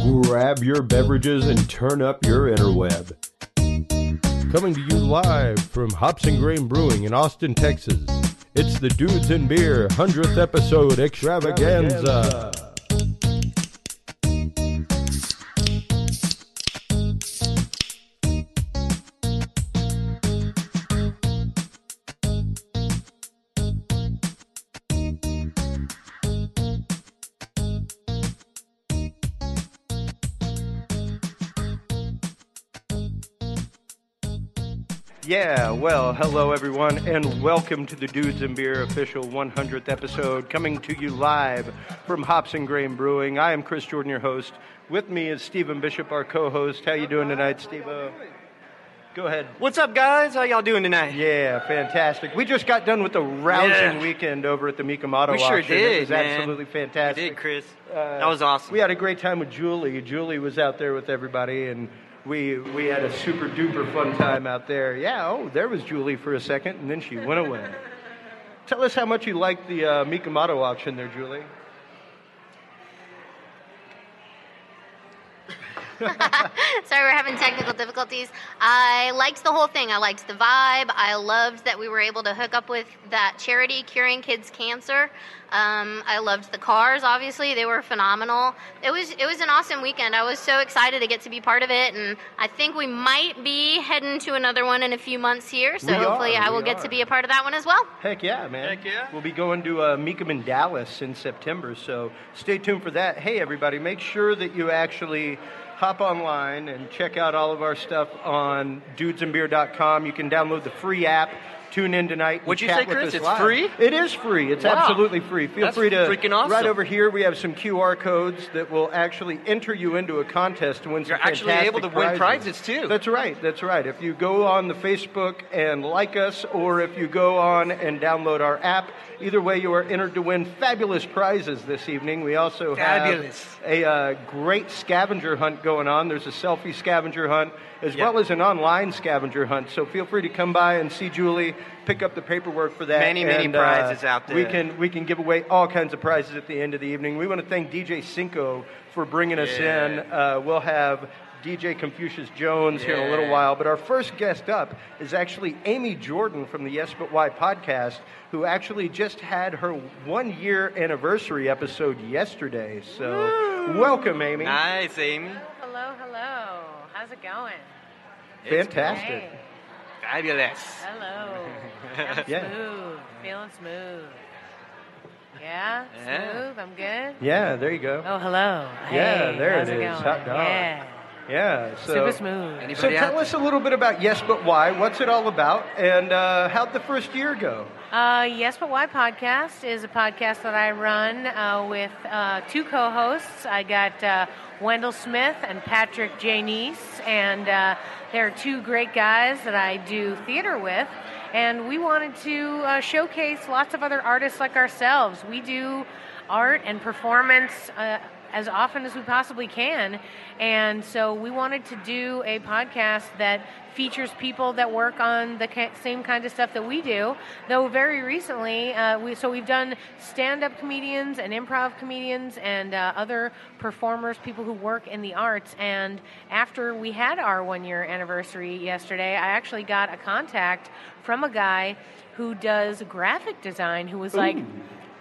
Grab your beverages and turn up your interweb. Coming to you live from Hops and Grain Brewing in Austin, Texas. It's the Dudes and Beer 100th episode Extravaganza. Yeah, well, hello everyone, and welcome to the Dudes and Beer official 100th episode, coming to you live from Hops and Grain Brewing. I am Chris Jordan, your host. With me is Stephen Bishop, our co-host. How you doing tonight, Steve-O? Go ahead. What's up, guys? How y'all doing tonight? Yeah, fantastic. We just got done with a rousing weekend over at the Mikamato auction. We sure did, It was absolutely fantastic. We did, Chris. That was awesome. We had a great time with Julie. Julie was out there with everybody, and we had a super duper fun time out there. Yeah, there was Julie for a second, and then she went away. Tell us how much you liked the Mikamato auction there, Julie. Sorry, we're having technical difficulties. I liked the whole thing. I liked the vibe. I loved that we were able to hook up with that charity curing kids cancer. I loved the cars, obviously. They were phenomenal. It was an awesome weekend. I was so excited to get to be part of it, and I think we might be heading to another one in a few months here, so hopefully I will get to be a part of that one as well. Heck yeah, man. Heck yeah. We'll be going to Meekum in Dallas in September, so stay tuned for that. Hey, everybody, make sure that you actually hop online and check out all of our stuff on dudesandbeer.com. You can download the free app. Tune in tonight. What'd you say, Chris? It's free? It is free. It's absolutely free. Feel free to. Freaking awesome. Right over here, we have some QR codes that will actually enter you into a contest to win some fantastic You're actually able to win prizes, too. That's right. That's right. If you go on the Facebook and like us, or if you go on and download our app, either way, you are entered to win fabulous prizes this evening. We also have a great scavenger hunt going on. There's a selfie scavenger hunt as well as an online scavenger hunt. So feel free to come by and see Julie, pick up the paperwork for that. Many prizes out there. We can give away all kinds of prizes at the end of the evening. We want to thank DJ Cynco for bringing us in. We'll have DJ Confucius Jones here in a little while. But our first guest up is actually Amy Jordan from the Yes But Why podcast, who actually just had her 1-year anniversary episode yesterday. So welcome, Amy. Nice, Amy. Hello. How's it going? Fantastic. Great. Fabulous. Hello. Feeling smooth. Yeah? Smooth? I'm good? Yeah, there you go. Oh, hello. Yeah, hey, there how's it is. Going? Hot dog. Yeah. So, super smooth. So tell us a little bit about Yes But Why. What's it all about? And how'd the first year go? Yes But Why podcast is a podcast that I run with two co-hosts. I got Wendell Smith and Patrick J. Neese, and they're two great guys that I do theater with. And we wanted to showcase lots of other artists like ourselves. We do art and performance as often as we possibly can. And so we wanted to do a podcast that features people that work on the same kind of stuff that we do, though very recently, we've done stand-up comedians and improv comedians and other performers, people who work in the arts. And after we had our 1-year anniversary yesterday, I actually got a contact from a guy who does graphic design who was like,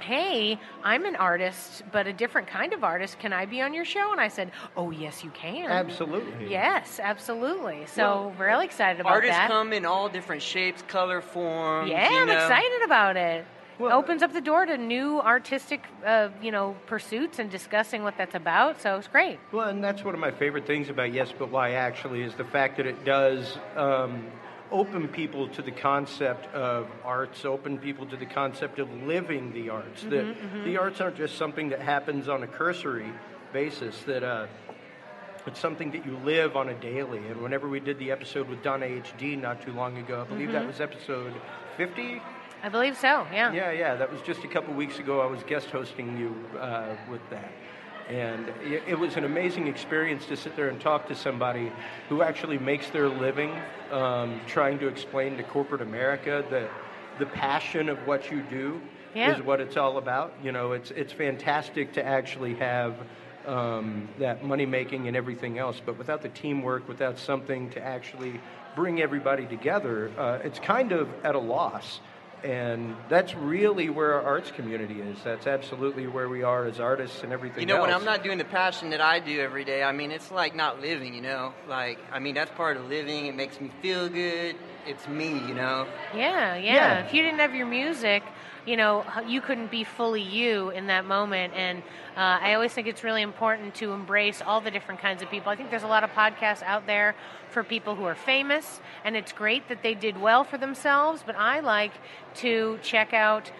hey, I'm an artist, but a different kind of artist. Can I be on your show? And I said, oh, yes, you can. Absolutely. Yes, absolutely. So really excited about artists that. Artists come in all different shapes, color, forms. Yeah, I'm excited about it. Well, opens up the door to new artistic, pursuits and discussing what that's about. So it's great. Well, and that's one of my favorite things about Yes But Why, actually, is the fact that it does open people to the concept of arts, open people to the concept of living the arts. The arts aren't just something that happens on a cursory basis, that it's something that you live on a daily. And whenever we did the episode with Donna HD not too long ago, I believe that was episode 50? I believe so, yeah. Yeah, that was just a couple weeks ago. I was guest hosting you with that. And it was an amazing experience to sit there and talk to somebody who actually makes their living trying to explain to corporate America that the passion of what you do is what it's all about. You know, it's fantastic to actually have that money making and everything else. But without the teamwork, without something to actually bring everybody together, it's kind of at a loss. And that's really where our arts community is. That's absolutely where we are as artists and everything else. When I'm not doing the passion that I do every day, I mean, it's like not living, Like, I mean, that's part of living. It makes me feel good. It's me, Yeah. If you didn't have your music, you couldn't be fully you in that moment. And I always think it's really important to embrace all the different kinds of people. I think there's a lot of podcasts out there for people who are famous, and it's great that they did well for themselves, but I like to check out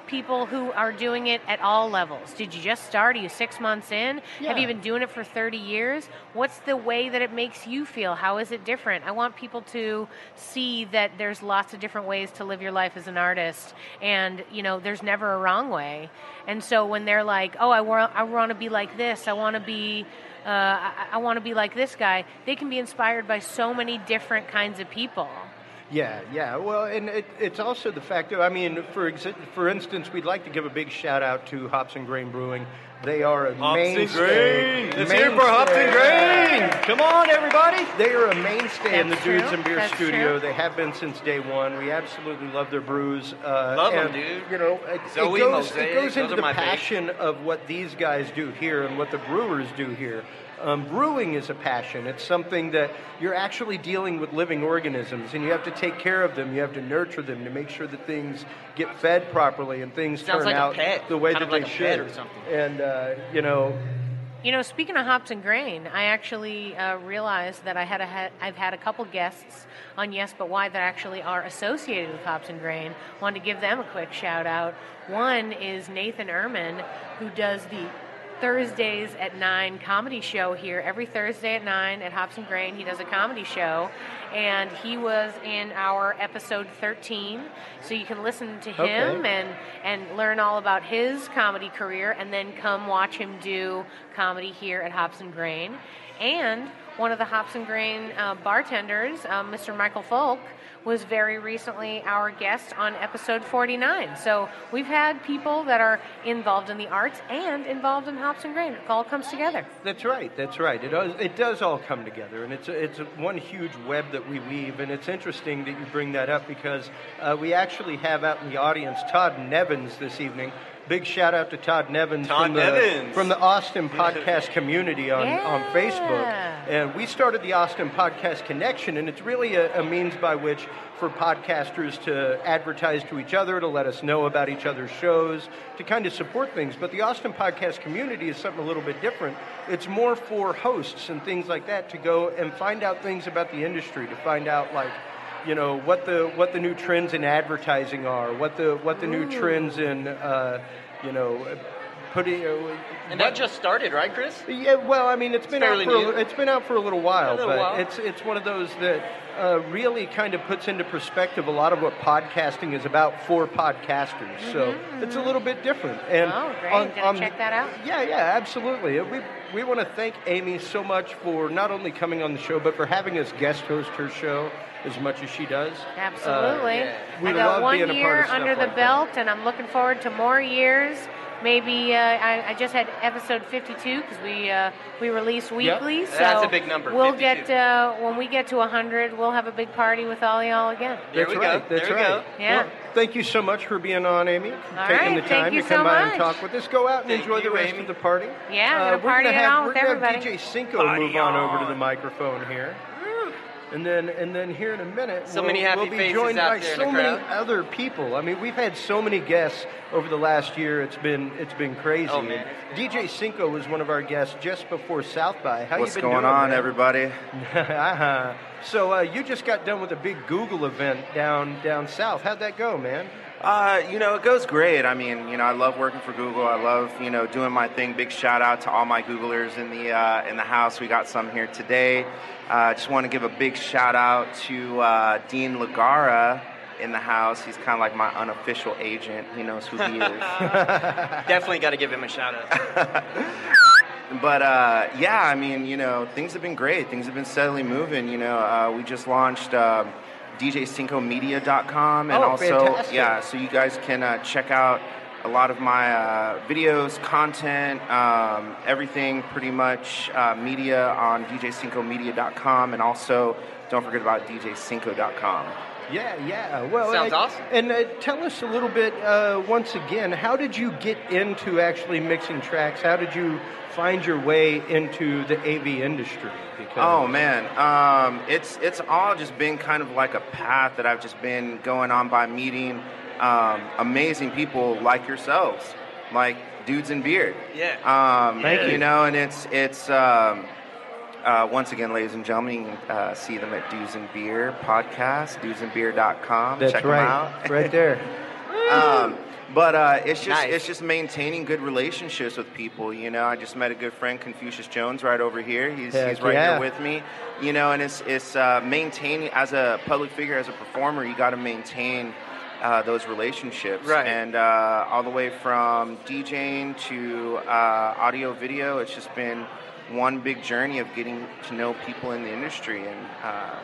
people who are doing it at all levels. Did you just start? Are you 6 months in? Yeah. Have you been doing it for 30 years? What's the way that it makes you feel? How is it different? I want people to see that there's lots of different ways to live your life as an artist, and there's never a wrong way. And so when they're like, oh, I want to be like this, I want to be like this guy, they can be inspired by so many different kinds of people. Yeah. Well, and it's also the fact that, I mean, for instance, we'd like to give a big shout out to Hops and Grain Brewing. They are a mainstay. Let's hear it for Hops and Grain. Come on, everybody. They are a mainstay in the That's true. Dudes and Beer That's studio. true. They have been since day one. We absolutely love their brews. Love them, and, dude. It goes Those into are the my passion of what these guys do here and what the brewers do here. Brewing is a passion. It's something that you're actually dealing with living organisms, and you have to take care of them. You have to nurture them to make sure that things get fed properly and things Sounds turn like a out pet. the way Kind that of like they a should. pet or something. And Speaking of Hops and Grain, I actually realized that I've had a couple guests on Yes But Why that actually are associated with Hops and Grain. Wanted to give them a quick shout out. One is Nathan Ehrman, who does the Thursdays at 9 comedy show here. Every Thursday at 9 at Hops and Grain, he does a comedy show, and he was in our episode 13, so you can listen to him and learn all about his comedy career, and then come watch him do comedy here at Hops and Grain. And one of the Hops and Grain bartenders, Mr. Michael Folk, was very recently our guest on episode 49. So we've had people that are involved in the arts and involved in Hops and Grain. It all comes together. That's right. It does all come together, and it's one huge web that we weave. And it's interesting that you bring that up because we actually have out in the audience Todd Nevins this evening. Big shout out to Todd Nevins from the Austin podcast community on Facebook. And we started the Austin Podcast Connection, and it's really a means by which for podcasters to advertise to each other, to let us know about each other's shows, to kind of support things. But the Austin Podcast Community is something a little bit different. It's more for hosts and things like that to go and find out things about the industry, to find out what the new trends in advertising are, what the new trends in putting. And that just started, right, Chris? Yeah, well, I mean, it's been out for a little while, while. It's one of those that really kind of puts into perspective a lot of what podcasting is about for podcasters. So it's a little bit different. And great! Did I check that out? Yeah, absolutely. We want to thank Amy so much for not only coming on the show, but for having us guest host her show as much as she does. Absolutely. We I got love 1 being a part year of stuff under the like belt, and I'm looking forward to more years. Maybe I just had episode 52 because we release weekly. Yep. So that's a big number. We'll 52. get when we get to 100, we'll have a big party with all y'all again. There we go. That's right. Yeah. Well, thank you so much for being on, Amy. All Taking right, the thank time you to come so by much. and talk with us. Go out and Thank enjoy the you, rest Amy. of the party. Yeah, we're partying it on with we're everybody. gonna have DJ Cynco move on over to the microphone here. And then here in a minute, So many happy we'll be faces joined out by there in so the many crowd. other people. I mean, we've had so many guests over the last year. It's been crazy. Oh, man. DJ Cynco was one of our guests just before South by. How What's you been going doing, on, man? everybody? So you just got done with a big Google event down south. How'd that go, man? It goes great. I mean, I love working for Google. I love, doing my thing. Big shout out to all my Googlers in the house. We got some here today. Just want to give a big shout out to Dean Legara in the house. He's kind of like my unofficial agent. He knows who he is. Definitely got to give him a shout out. But I mean, things have been great. Things have been steadily moving. We just launched DJCyncomedia.com, and also fantastic. so you guys can check out a lot of my videos, content, everything pretty much media on djcincomedia.com, and also don't forget about djcinco.com. Yeah. Well, sounds awesome. And tell us a little bit, once again, how did you get into actually mixing tracks? How did you find your way into the AV industry? Oh man, it's all just been kind of like a path that I've just been going on by meeting amazing people like yourselves, like Dudes in Beer. Yeah. Thank you. You know, and it's once again, ladies and gentlemen, you can see them at Dudes and Beer podcast, dudesandbeer.com. That's Check right. them out. Right there. But it's just Nice. it's just maintaining good relationships with people. You know, I just met a good friend, Confucius Jones, right over here. He's right here with me. You know, and it's maintaining, as a public figure, as a performer, you got to maintain those relationships. Right. And all the way from DJing to audio, video, it's just been one big journey of getting to know people in the industry and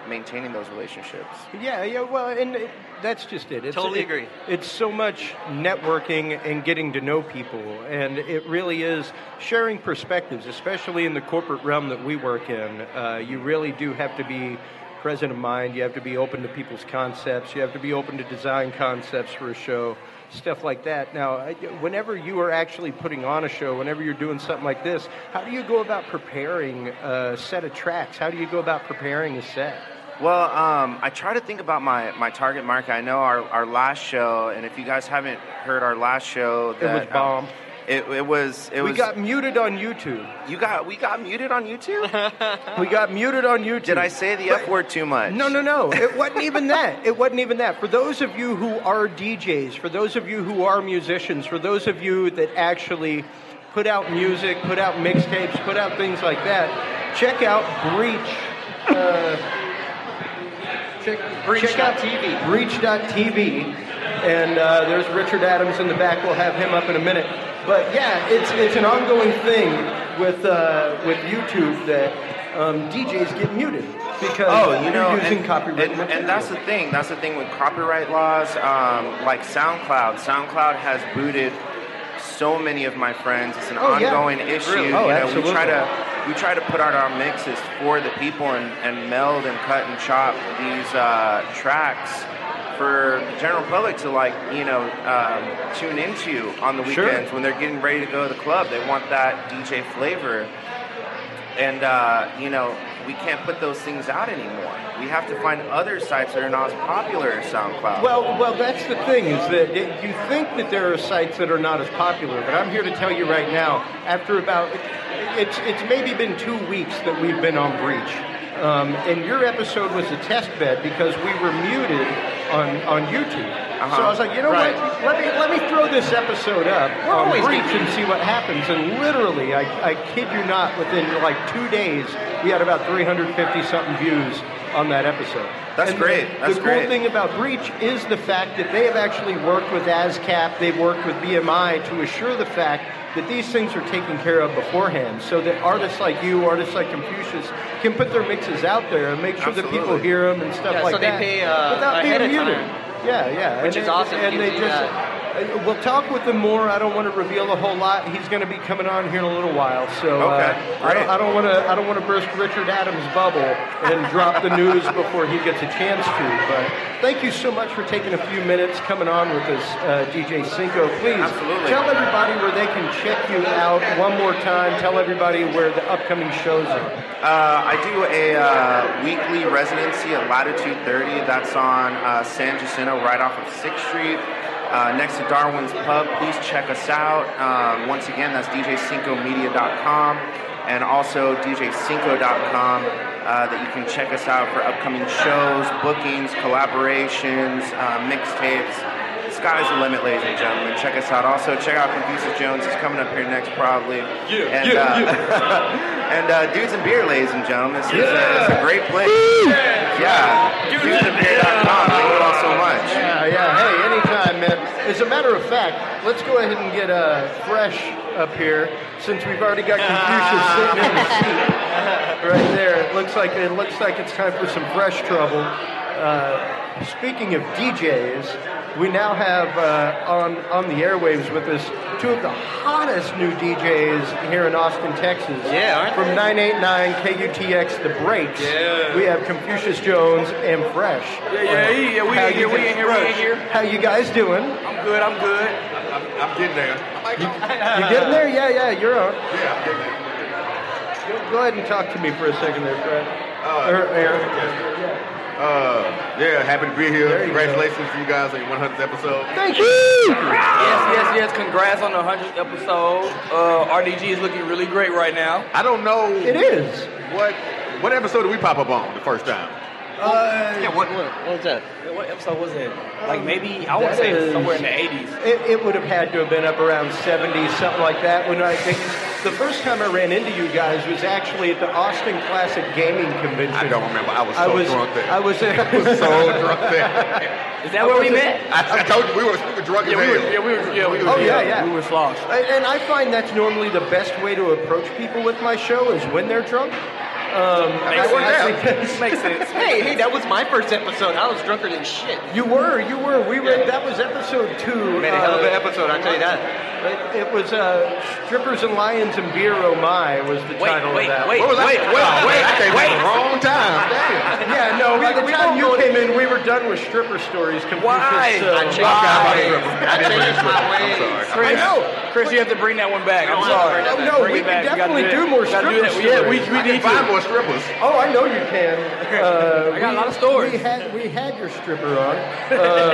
maintaining those relationships. Yeah, well, and that's just it. Totally agree. It's so much networking and getting to know people, and it really is sharing perspectives, especially in the corporate realm that we work in. You really do have to be present of mind. You have to be open to people's concepts. You have to be open to design concepts for a show, stuff like that. Now, whenever you are actually putting on a show, whenever you're doing something like this, how do you go about preparing a set of tracks? How do you go about preparing a set? Well, I try to think about my target market. I know our last show, and if you guys haven't heard our last show, It was bomb. It was. We got muted on YouTube. We got muted on YouTube? We got muted on YouTube. Did I say the F word too much? No. It wasn't even that. It wasn't even that. For those of you who are DJs, for those of you who are musicians, for those of you that actually put out music, put out mixtapes, put out things like that, check out Breach. Check out Breach.tv. And there's Richard Adams in the back. We'll have him up in a minute. But yeah, it's an ongoing thing with YouTube that DJs get muted because you're using copyright material. And that's the thing. That's the thing with copyright laws. Like SoundCloud. SoundCloud has booted so many of my friends. It's an ongoing issue. Really? You know, Absolutely. we try to put out our mixes for the people and meld and cut and chop these tracks for the general public to tune into on the weekends when they're getting ready to go to the club. They want that DJ flavor, and we can't put those things out anymore. We have to find other sites that are not as popular as SoundCloud. Well, that's the thing, is that you think that there are sites that are not as popular, but I'm here to tell you right now, after about, it's maybe been 2 weeks that we've been on Breach. And your episode was a test bed because we were muted on YouTube. So I was like, what? Let me throw this episode up on Breach and see what happens. And literally, I kid you not, within like 2 days, we had about 350-something views on that episode. That's great. The cool thing about Breach is the fact that they have actually worked with ASCAP, they've worked with BMI to assure the fact that these things are taken care of beforehand, so that artists like you, artists like Confucius, can put their mixes out there and make sure that people hear them and stuff like that. So they pay without ahead being of muted. time. Yeah. Which is awesome. And they just... We'll talk with him more. I don't want to reveal a whole lot. He's going to be coming on here in a little while, so I don't want to burst Richard Adams' bubble and drop the news before he gets a chance to. But thank you so much for taking a few minutes coming on with us, DJ Cynco. Please tell everybody where they can check you out one more time. Tell everybody where the upcoming shows are. I do a weekly residency at Latitude 30. That's on San Jacinto, right off of 6th Street. Next to Darwin's Pub. Please check us out. Once again, that's djcincomedia.com and also djcinco.com that you can check us out for upcoming shows, bookings, collaborations, mixtapes. The sky's the limit, ladies and gentlemen. Check us out. Also, check out Confucius Jones. He's coming up here next, probably. And Dudes and Beer, ladies and gentlemen. It's a great place. Dudesandbeer.com. Thank you all so much. Yeah. Hey, anytime, man. As a matter of fact, let's go ahead and get Fresh up here, since we've already got Confucius sitting in the seat right there. It looks like it's time for some Fresh trouble. Speaking of DJs, We now have on the airwaves with us two of the hottest new DJs here in Austin, Texas. Yeah, aren't From 989 KUTX The Breaks. Yeah. We have Confucius Jones and Fresh. Yeah, we in here. How you guys doing? I'm good. I'm getting there. You getting there? Yeah, you're on. Yeah, I'm getting there. Go ahead and talk to me for a second there, Fred. Yeah, happy to be here. There you Congratulations to you guys on your 100th episode. Thank you. Yes. Congrats on the 100th episode. RDG is looking really great right now. I don't know. It is. What episode did we pop up on the first time? What was that? What episode was it? Like maybe, I want to say is- somewhere in the 80s. It would have had to have been up around 70, something like that. When I think the first time I ran into you guys was actually at the Austin Classic Gaming Convention. I don't remember. I was so drunk there. I was so drunk there. Is that where we met? I told you we were drunk as hell. We were sloshed. And I find that's normally the best way to approach people with my show is when they're drunk. Makes sense. Hey, that was my first episode. I was drunker than shit. You were. That was episode 2. Made a hell of an episode, I'll tell you that. It was Strippers and Lions and Beer Oh My was the title of that. What was that? I came at the wrong time. Damn. Yeah, no, by the time you came in, we were done with stripper stories. Why? I changed my ways. I know. Chris, you have to bring that one back. I'm sorry. No, we can definitely do more stripper stories. Yeah, we need Find to. more strippers. Oh, I know you can. I got a lot of stories. We had your stripper on.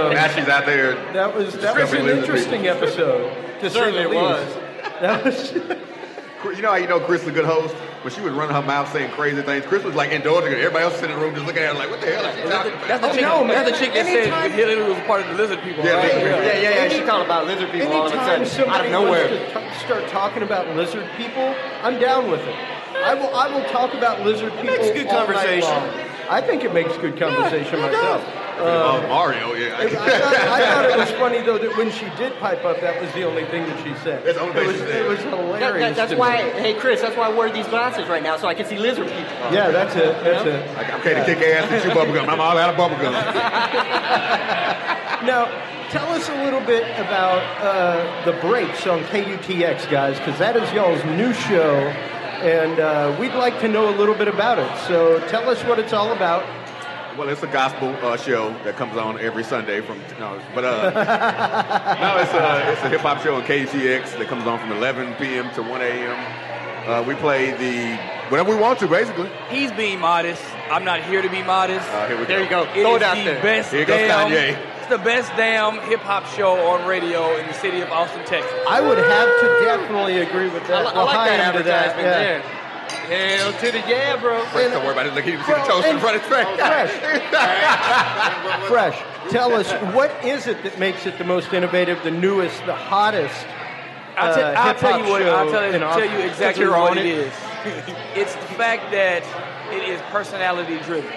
Now she's out there. That was an interesting episode. To say the least. That was. You know how you know Chris is a good host? When she was running her mouth saying crazy things, Chris was like indulging her. Everybody else sitting in the room just looking at her like, what the hell is she talking about? That's the chick that said Hillary was part of the lizard people. Yeah, right? Yeah. She talked about lizard people all of a Anytime sudden, out somebody of nowhere. wants to start talking about lizard people, I'm down with it. I will talk about lizard people. makes good all night conversation. long. I think it makes good conversation myself. Mario, yeah. I thought it was funny though that when she did pipe up, that was the only thing that she said. That's the only thing she said. It was hilarious. That's to why, me. hey Chris, that's why I wear these glasses right now, so I can see lizard people. Yeah, that's it. That's it. I'm ready to kick ass and chew bubblegum. I'm all out of bubblegum. Now, tell us a little bit about the breaks on KUTX, guys, because that is y'all's new show, and we'd like to know a little bit about it. So tell us what it's all about. Well, it's a gospel show that comes on every Sunday it's a hip hop show on KUTX that comes on from 11 p.m. to 1 a.m. We play whatever we want to, basically. He's being modest. I'm not here to be modest. Here we go. There you go. It Throw is it out the there. best Here goes damn. Kanye. It's the best damn hip hop show on radio in the city of Austin, Texas. I would have to definitely agree with that. I like that Behind to advertisement yeah. there. Hell to the yeah, bro. Don't worry about it. Look, he didn't see the toast in front of his face. Fresh, tell us, what is it that makes it the most innovative, the newest, the hottest I'll tell you what. I'll tell you exactly what it is. It's the fact that it is personality driven.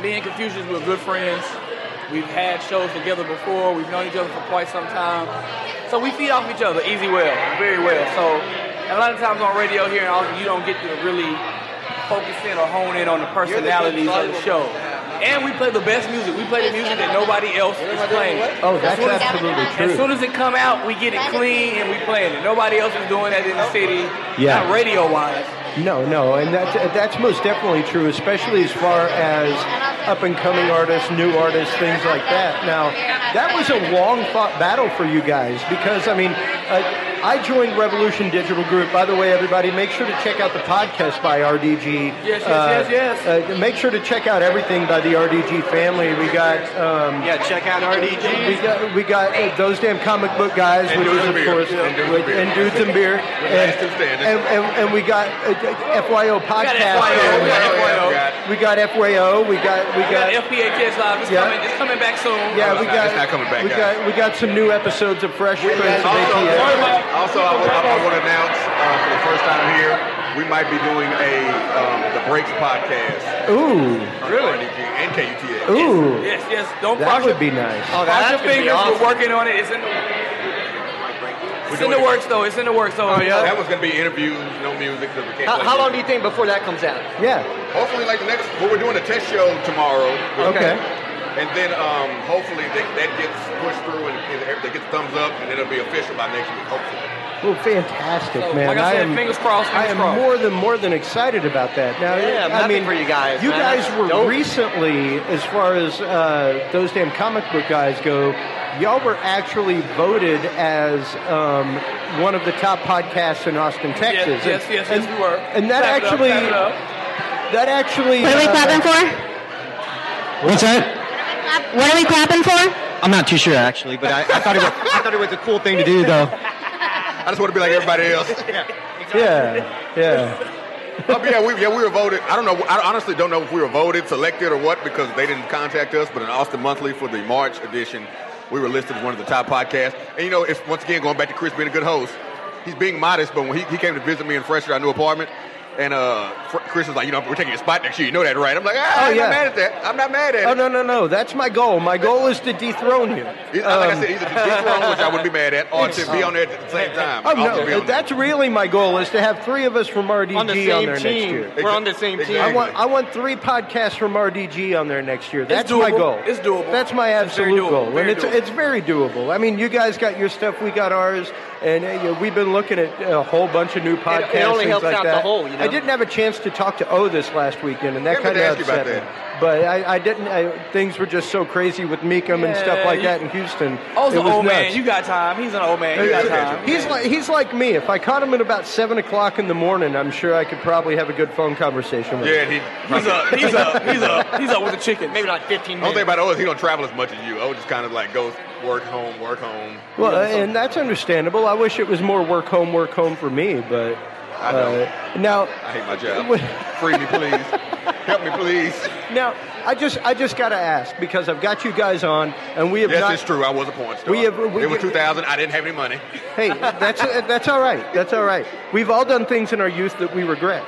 Me and Confucius, we're good friends. We've had shows together before. We've known each other for quite some time. So we feed off each other very well. So a lot of times on radio here in Austin, you don't get to really focus in or hone in on the personalities of the show. And we play the best music. We play the music that nobody else is playing. Oh, that's absolutely true. As soon as it come out, we get it clean and we playing it. Nobody else is doing that in the city, not radio-wise. No, and that's most definitely true, especially as far as up-and-coming artists, new artists, things like that. Now, that was a long-fought battle for you guys because, I mean, I joined Revolution Digital Group. By the way, everybody, make sure to check out the podcast by RDG. Yes. Make sure to check out everything by the RDG family. We got... check out RDG. We got those damn comic book guys, which is, of course, and Dudes and Beer. And we got FYO podcast. We got FYO. We got FPHS Live. It's coming back soon. Yeah, it's not coming back. We got some new episodes of Fresh Prince of ATL. Also, I want to announce for the first time here, we might be doing the Breaks podcast. Ooh, really? And KUTX. Ooh, yes. That would be nice. Oh, Cross your fingers. We're working on it. It's in the works, though. That was going to be interviews, no music, because we can't. How long do you think before that comes out? Yeah. Hopefully, we're doing a test show tomorrow. Okay. And then hopefully that gets pushed through and everything gets thumbs up, and it'll be official by next week, hopefully. Well, fantastic, So, man. like I said, fingers crossed. I am more than excited about that. Now, I mean, for you guys. You man. guys That's were dope. recently, as far as those damn comic book guys go, y'all were actually voted as one of the top podcasts in Austin, Texas. Yes, we were. And that Clap it actually, What are we clapping for? What's that? What are we clapping for? I'm not too sure actually, but I thought it was a cool thing to do though. I just want to be like everybody else. Yeah. We were voted. I don't know. I honestly don't know if we were voted, selected, or what, because they didn't contact us. But in Austin Monthly for the March edition, we were listed as one of the top podcasts. And you know, it's once again going back to Chris being a good host. He's being modest, but when he came to visit me in Fresher, our new apartment, and Chris was like, you know, we're taking a spot next year. You know that, right? I'm like, I'm not mad at that. I'm not mad at it. Oh, no. That's my goal. My goal is to dethrone you. Like I said, either to dethrone, which I wouldn't be mad at, or to be on there at the same time. Oh, no. That's really my goal, is to have 3 of us from RDG on the same there team. next year. We're on the same team. I want 3 podcasts from RDG on there next year. That's doable. my goal. It's doable. That's my absolute goal. Very And doable. it's very doable. I mean, you guys got your stuff, we got ours, and we've been looking at a whole bunch of new podcasts. It only things helps like out that. the whole, you know? I didn't have a chance to talk to O this last weekend, and that Yeah, I kind meant of to ask you about upset me. that. But I didn't. Things were just so crazy with Meekum and stuff like that in Houston. Oh, It an was old man. nuts. You got time. He's an old man. You got time. He's like me. If I caught him at about 7 o'clock in the morning, I'm sure I could probably have a good phone conversation with him. Yeah, He's up with the chicken. Maybe like 15 The only minutes. thing about O is he don't travel as much as you. O just kind of like goes work home. Well, and that's understandable. I wish it was more work home for me, but I know. now I hate my job. Free me, please. Help me, please. now I just got to ask, because I've got you guys on, and we have Yes, not. it's true. I was a porn star. We have- we- it was 2000. I didn't have any money. Hey, that's all right. That's all right. We've all done things in our youth that we regret.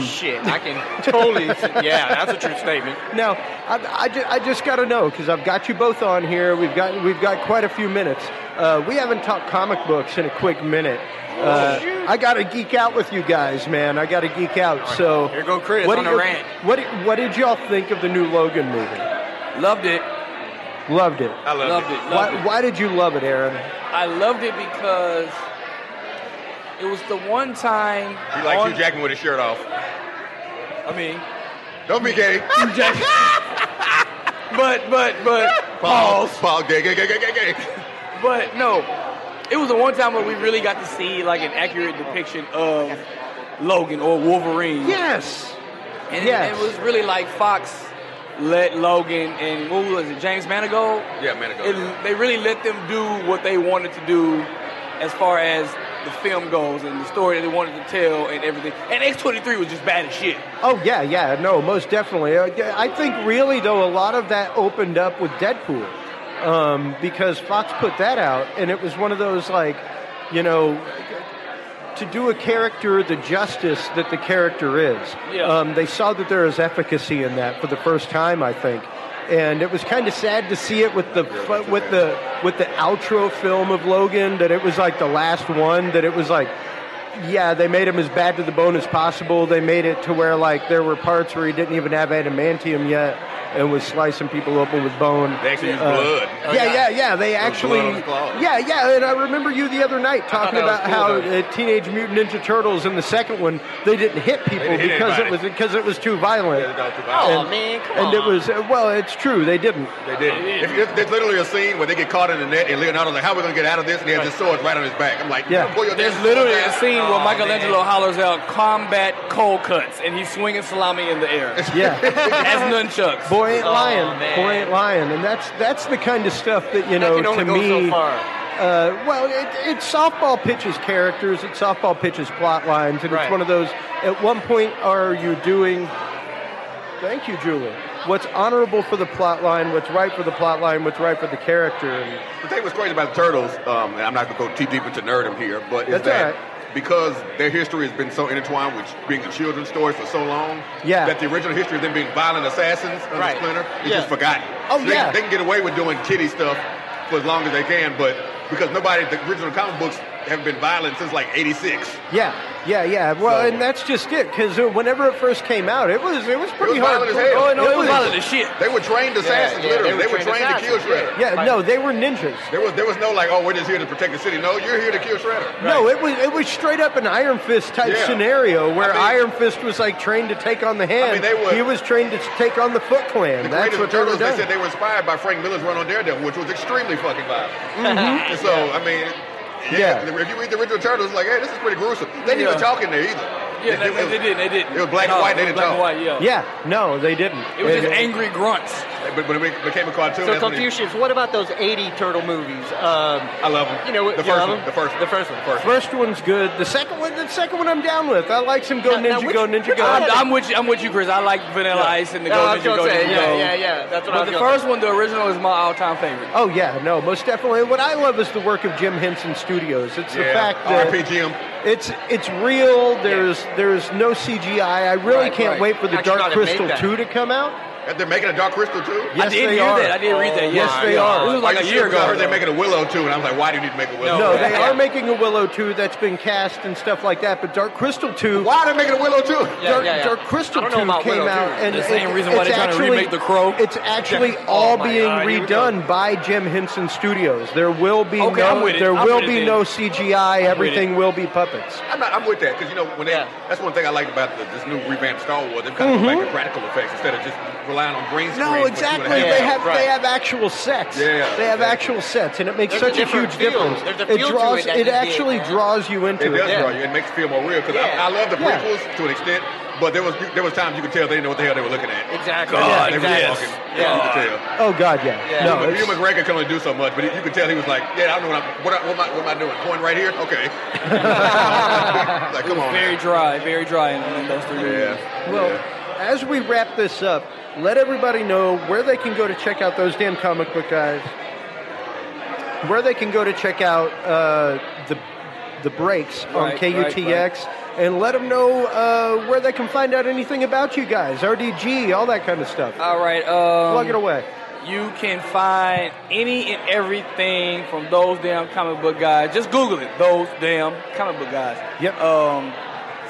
Shit, I can totally. Yeah, that's a true statement. Now, I just got to know, because I've got you both on here. We've got quite a few minutes. We haven't talked comic books in a quick minute. I got to geek out with you guys, man. I got to geek out. So Here go Chris on a rant. What did y'all think of the new Logan movie? Loved it. Loved it. I loved it. Why did you love it, Aaron? I loved it because it was the one time. He likes Hugh Jackman with his shirt off. I mean, Don't be gay. Hugh Jackman. but Pause. Gay. But no, it was the one time where we really got to see like an accurate depiction of Logan or Wolverine. Yes. And Yes. it was really like Fox let Logan and what was it, James Manigault? Yeah, Manigault. They really let them do what they wanted to do as far as the film goes and the story that they wanted to tell and everything. And X-23 was just bad as shit. Oh, yeah, no, most definitely. I think really, though, a lot of that opened up with Deadpool, because Fox put that out, and it was one of those, like, you know, to do a character the justice that the character is. Yeah. They saw that there is efficacy in that for the first time, I think. And it was kind of sad to see it with the outro film of Logan, that it was like the last one, that it was like, yeah, they made him as bad to the bone as possible. They made it to where, like, there were parts where he didn't even have adamantium yet and was slicing people open with bone. They actually used blood. Yeah. They actually, blood on his claws. yeah. And I remember you the other night talking that was about cool, how Teenage Mutant Ninja Turtles in the second one, they didn't hit people They didn't hit because it was too violent. Yeah, they got too violent. Oh, man, come And it on. was it's true, they didn't. They did. There's literally a scene where they get caught in the net, and Leonardo's like, "How are we gonna get out of this?" And he has his sword right on his back. I'm like, Yeah. "You pull your There's damn literally sword a out." scene where Oh, Michelangelo man. hollers out combat cold cuts and he's swinging salami in the air. Yeah. As nunchucks. Boy ain't lying. man. Boy ain't lying. And that's the kind of stuff that, you know, can only to go me. so far. It's softball pitches characters. It's softball pitches plot lines, and Right. it's one of those. At one point, are you doing? Thank you, Julie. What's honorable for the plot line? What's right for the plot line? What's right for the character? And The thing was crazy about the Turtles, and I'm not going to go too deep into nerdom here, but is That's that all right. because their history has been so intertwined with being a children's story for so long, Yeah. that the original history of them being violent assassins under Right. Splinter is Yeah. just forgotten. Oh, So yeah. They can get away with doing kiddie stuff for as long as they can, but because the original comic books have been violent since like '86. Yeah. Well, and that's just it. Because whenever it first came out, it was pretty hard. Violent as hell. Oh no, it was violent as shit. They were trained assassins, literally. They were trained to kill Shredder. Yeah, no, they were ninjas. There was no like, oh, we're just here to protect the city. No, you're here to kill Shredder. No, it was straight up an Iron Fist type scenario where Iron Fist was like trained to take on the Hand. He was trained to take on the Foot Clan. That's what they were doing. They said they were inspired by Frank Miller's run on Daredevil, which was extremely fucking violent. Mm-hmm. And so, I mean, if you read the original Turtles, it's like, hey, this is pretty gruesome. They didn't even talk in there either. Yeah, they didn't. It was black and white. They didn't talk. No, they didn't. It was just angry grunts. But it became a cartoon. So Confucius, what about those 80 turtle movies? I love them. You know, the first one. First one's good. The second one I'm down with. I like some Go Ninja Go. I'm with you, Chris. I like Vanilla Ice and the Go Ninja Go. Yeah. That's what I was the first one, the original, is my all-time favorite. Oh yeah, no, most definitely. What I love is the work of Jim Henson Studios. It's the fact that RPGM. It's real. There's no CGI. I really can't wait for the Dark Crystal 2 to come out. They're making a Dark Crystal 2? Yes, I did hear that. I did read that. Yes, they are. It was like a year ago. I heard they're making a Willow 2, and I was like, why do you need to make a Willow 2? No, they are making a Willow 2 that's been cast and stuff like that, but Dark Crystal 2... Why are they making a Willow 2? Dark Crystal 2 came out, and the same reason why they're trying to remake The Crow. It's actually all being redone by Jim Henson Studios. There will be no CGI. Everything will be puppets. I'm with that, because, that's one thing I like about this new revamped Star Wars. They've kind of gone back to practical effects instead of just relying on green screen. No, exactly. They have actual sets. They have actual sets, and it makes such a huge difference. It actually draws you into it. It does draw you. It makes it feel more real. Because I love the prequels to an extent, but there was times you could tell they didn't know what the hell they were looking at. Exactly. God, they were talking. You could tell. Oh God, yeah. No, Hugh McGregor can only do so much, but you could tell he was like, I don't know what am I doing? Point right here? Okay. Like, come on. Very dry in those 3 movies. Well, as we wrap this up, let everybody know where they can go to check out those damn comic book guys, where they can go to check out the breaks on KUTX, and let them know where they can find out anything about you guys, RDG, all that kind of stuff. All right. Plug it away. You can find any and everything from Those Damn Comic Book Guys. Just Google it, Those Damn Comic Book Guys. Yep.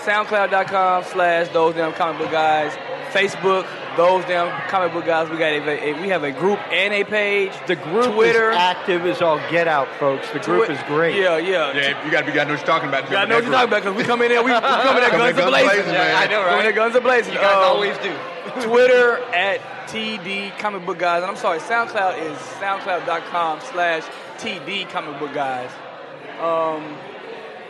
SoundCloud.com/Those Damn Comic Book Guys. Facebook, Those Damn Comic Book Guys. We have a group and a page. The group Twitter is active as all get out, folks. The group is great. Yeah. You got to know what you're talking about. You got to know what you're talking about, because we come in there, we come in there guns a-blazing. I know, right? Coming there guns a-blazing. You guys always do. Twitter at TD Comic Book Guys. And I'm sorry, SoundCloud is SoundCloud.com/TD Comic Book Guys.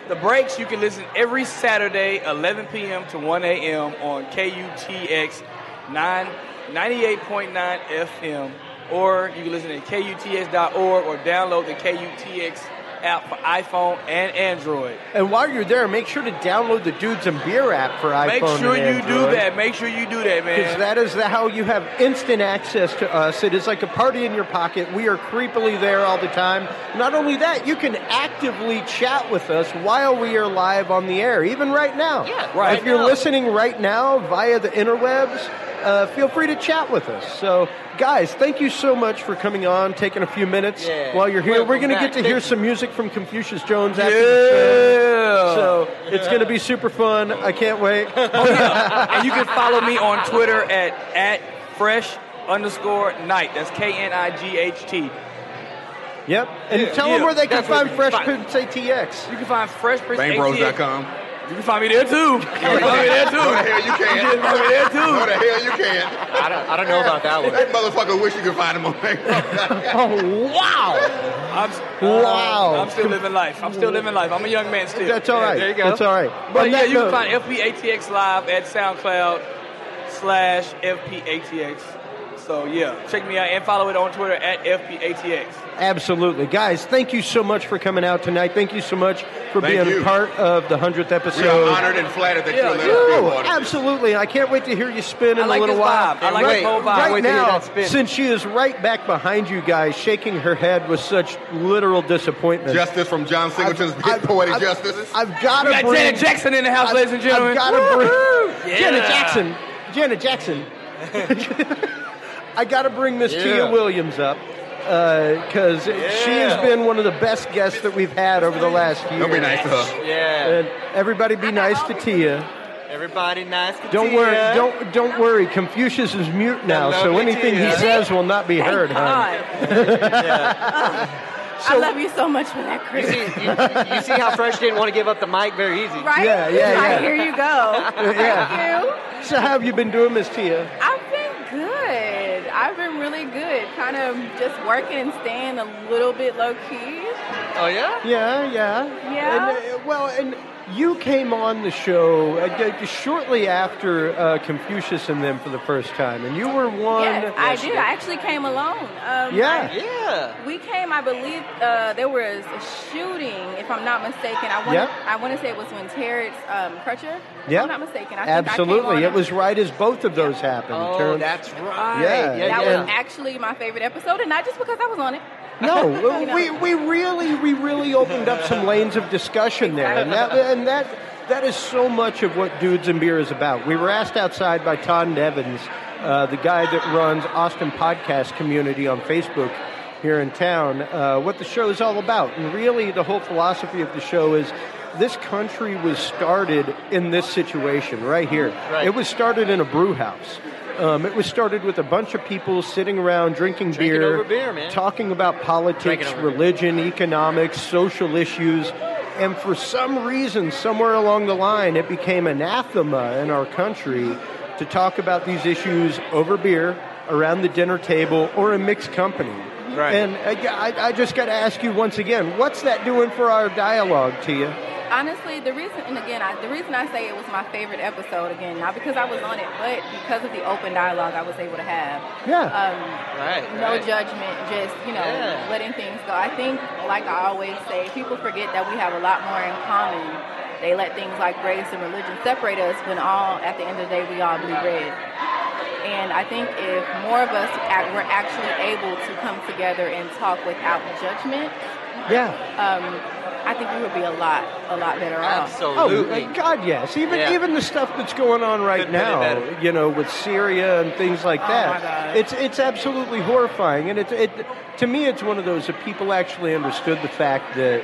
The breaks, you can listen every Saturday, 11 p.m. to 1 a.m. on KUTX 98.9 FM, or you can listen at KUTX.org or download the KUTX app for iPhone and Android. And while you're there, make sure to download the Dudes and Beer app for iPhone Make sure and you Android. do that. Make sure you do that, man. Because that is how you have instant access to us. It is like a party in your pocket. We are creepily there all the time. Not only that, you can actively chat with us while we are live on the air, even right now. Yeah, right. If you're listening right now via the interwebs, feel free to chat with us. So, guys, thank you so much for coming on, taking a few minutes while you're here. We're going to get to hear some music from Confucius Jones after the show. So it's going to be super fun. I can't wait. And you can follow me on Twitter at fresh_night. That's KNIGHT. Yep. And tell them where they can find Fresh Prince ATX. You can find Fresh Prince ATX. Bangbros.com. You can find me there too. Go to hell you can. You can find me there too. Go to hell you can. I don't know about that one. That motherfucker wish you could find him on Bangbros. Oh, wow. I'm still living life. I'm a young man still. That's all right. There you go. That's all right. But yeah, you can find FPATX live at SoundCloud/FPATX. So yeah, check me out and follow it on Twitter at FPATX. Absolutely. Guys, thank you so much for coming out tonight. Thank you so much for being a part of the 100th episode. We are honored and flattered that you let us be a part of this. Absolutely. I can't wait to hear you spin in a little while. I like this whole vibe. Right now, since she is right back behind you guys, shaking her head with such literal disappointment. Justice from John Singleton's Poetic Justice. I've got to bring Janet Jackson in the house, ladies and gentlemen. I've got to bring Janet Jackson. I got to bring Miss Tia Williams up. because she has been one of the best guests that we've had over the last year. Don't be nice to her. Yeah. And everybody be nice to Tia. Everybody nice to Don't Tia. worry, don't worry. Confucius is mute now, so anything he says will not be heard, hon. I love you so much for that, Chris. You see how Fresh didn't want to give up the mic very easy. Right? Yeah. Here you go. Thank you. So how have you been doing, Miss Tia? I've been good. I've been really good. Kind of just working and staying a little bit low key. Oh, yeah? Yeah. And you came on the show shortly after Confucius and them for the first time, and you were one. Yes, I did. I actually came alone. We came, I believe, there was a shooting, if I'm not mistaken. I want to say it was when Terrence Crutcher, if I'm not mistaken. Absolutely. It was right as both of those happened. Oh, that's right. That was actually my favorite episode, and not just because I was on it. No, we really opened up some lanes of discussion there, and that is so much of what Dudes and Beer is about. We were asked outside by Todd Evans, the guy that runs Austin Podcast Community on Facebook here in town, what the show is all about. And really, the whole philosophy of the show is this country was started in this situation right here. Right. It was started in a brew house. It was started with a bunch of people sitting around drinking beer, talking about politics, religion, economics, social issues. And for some reason, somewhere along the line, it became anathema in our country to talk about these issues over beer, around the dinner table, or in mixed company. Right. And I just got to ask you once again, what's that doing for our dialogue, Tia? Honestly, the reason I say it was my favorite episode, again, not because I was on it, but because of the open dialogue I was able to have. No judgment, just, letting things go. I think, like I always say, people forget that we have a lot more in common. They let things like race and religion separate us when at the end of the day, we all bleed red. And I think if more of us were actually able to come together and talk without judgment, I think we would be a lot better off. Absolutely. Oh, God, yes. Even the stuff that's going on right now, with Syria and things like that. My God. It's absolutely horrifying. And to me, it's one of those that people actually understood the fact that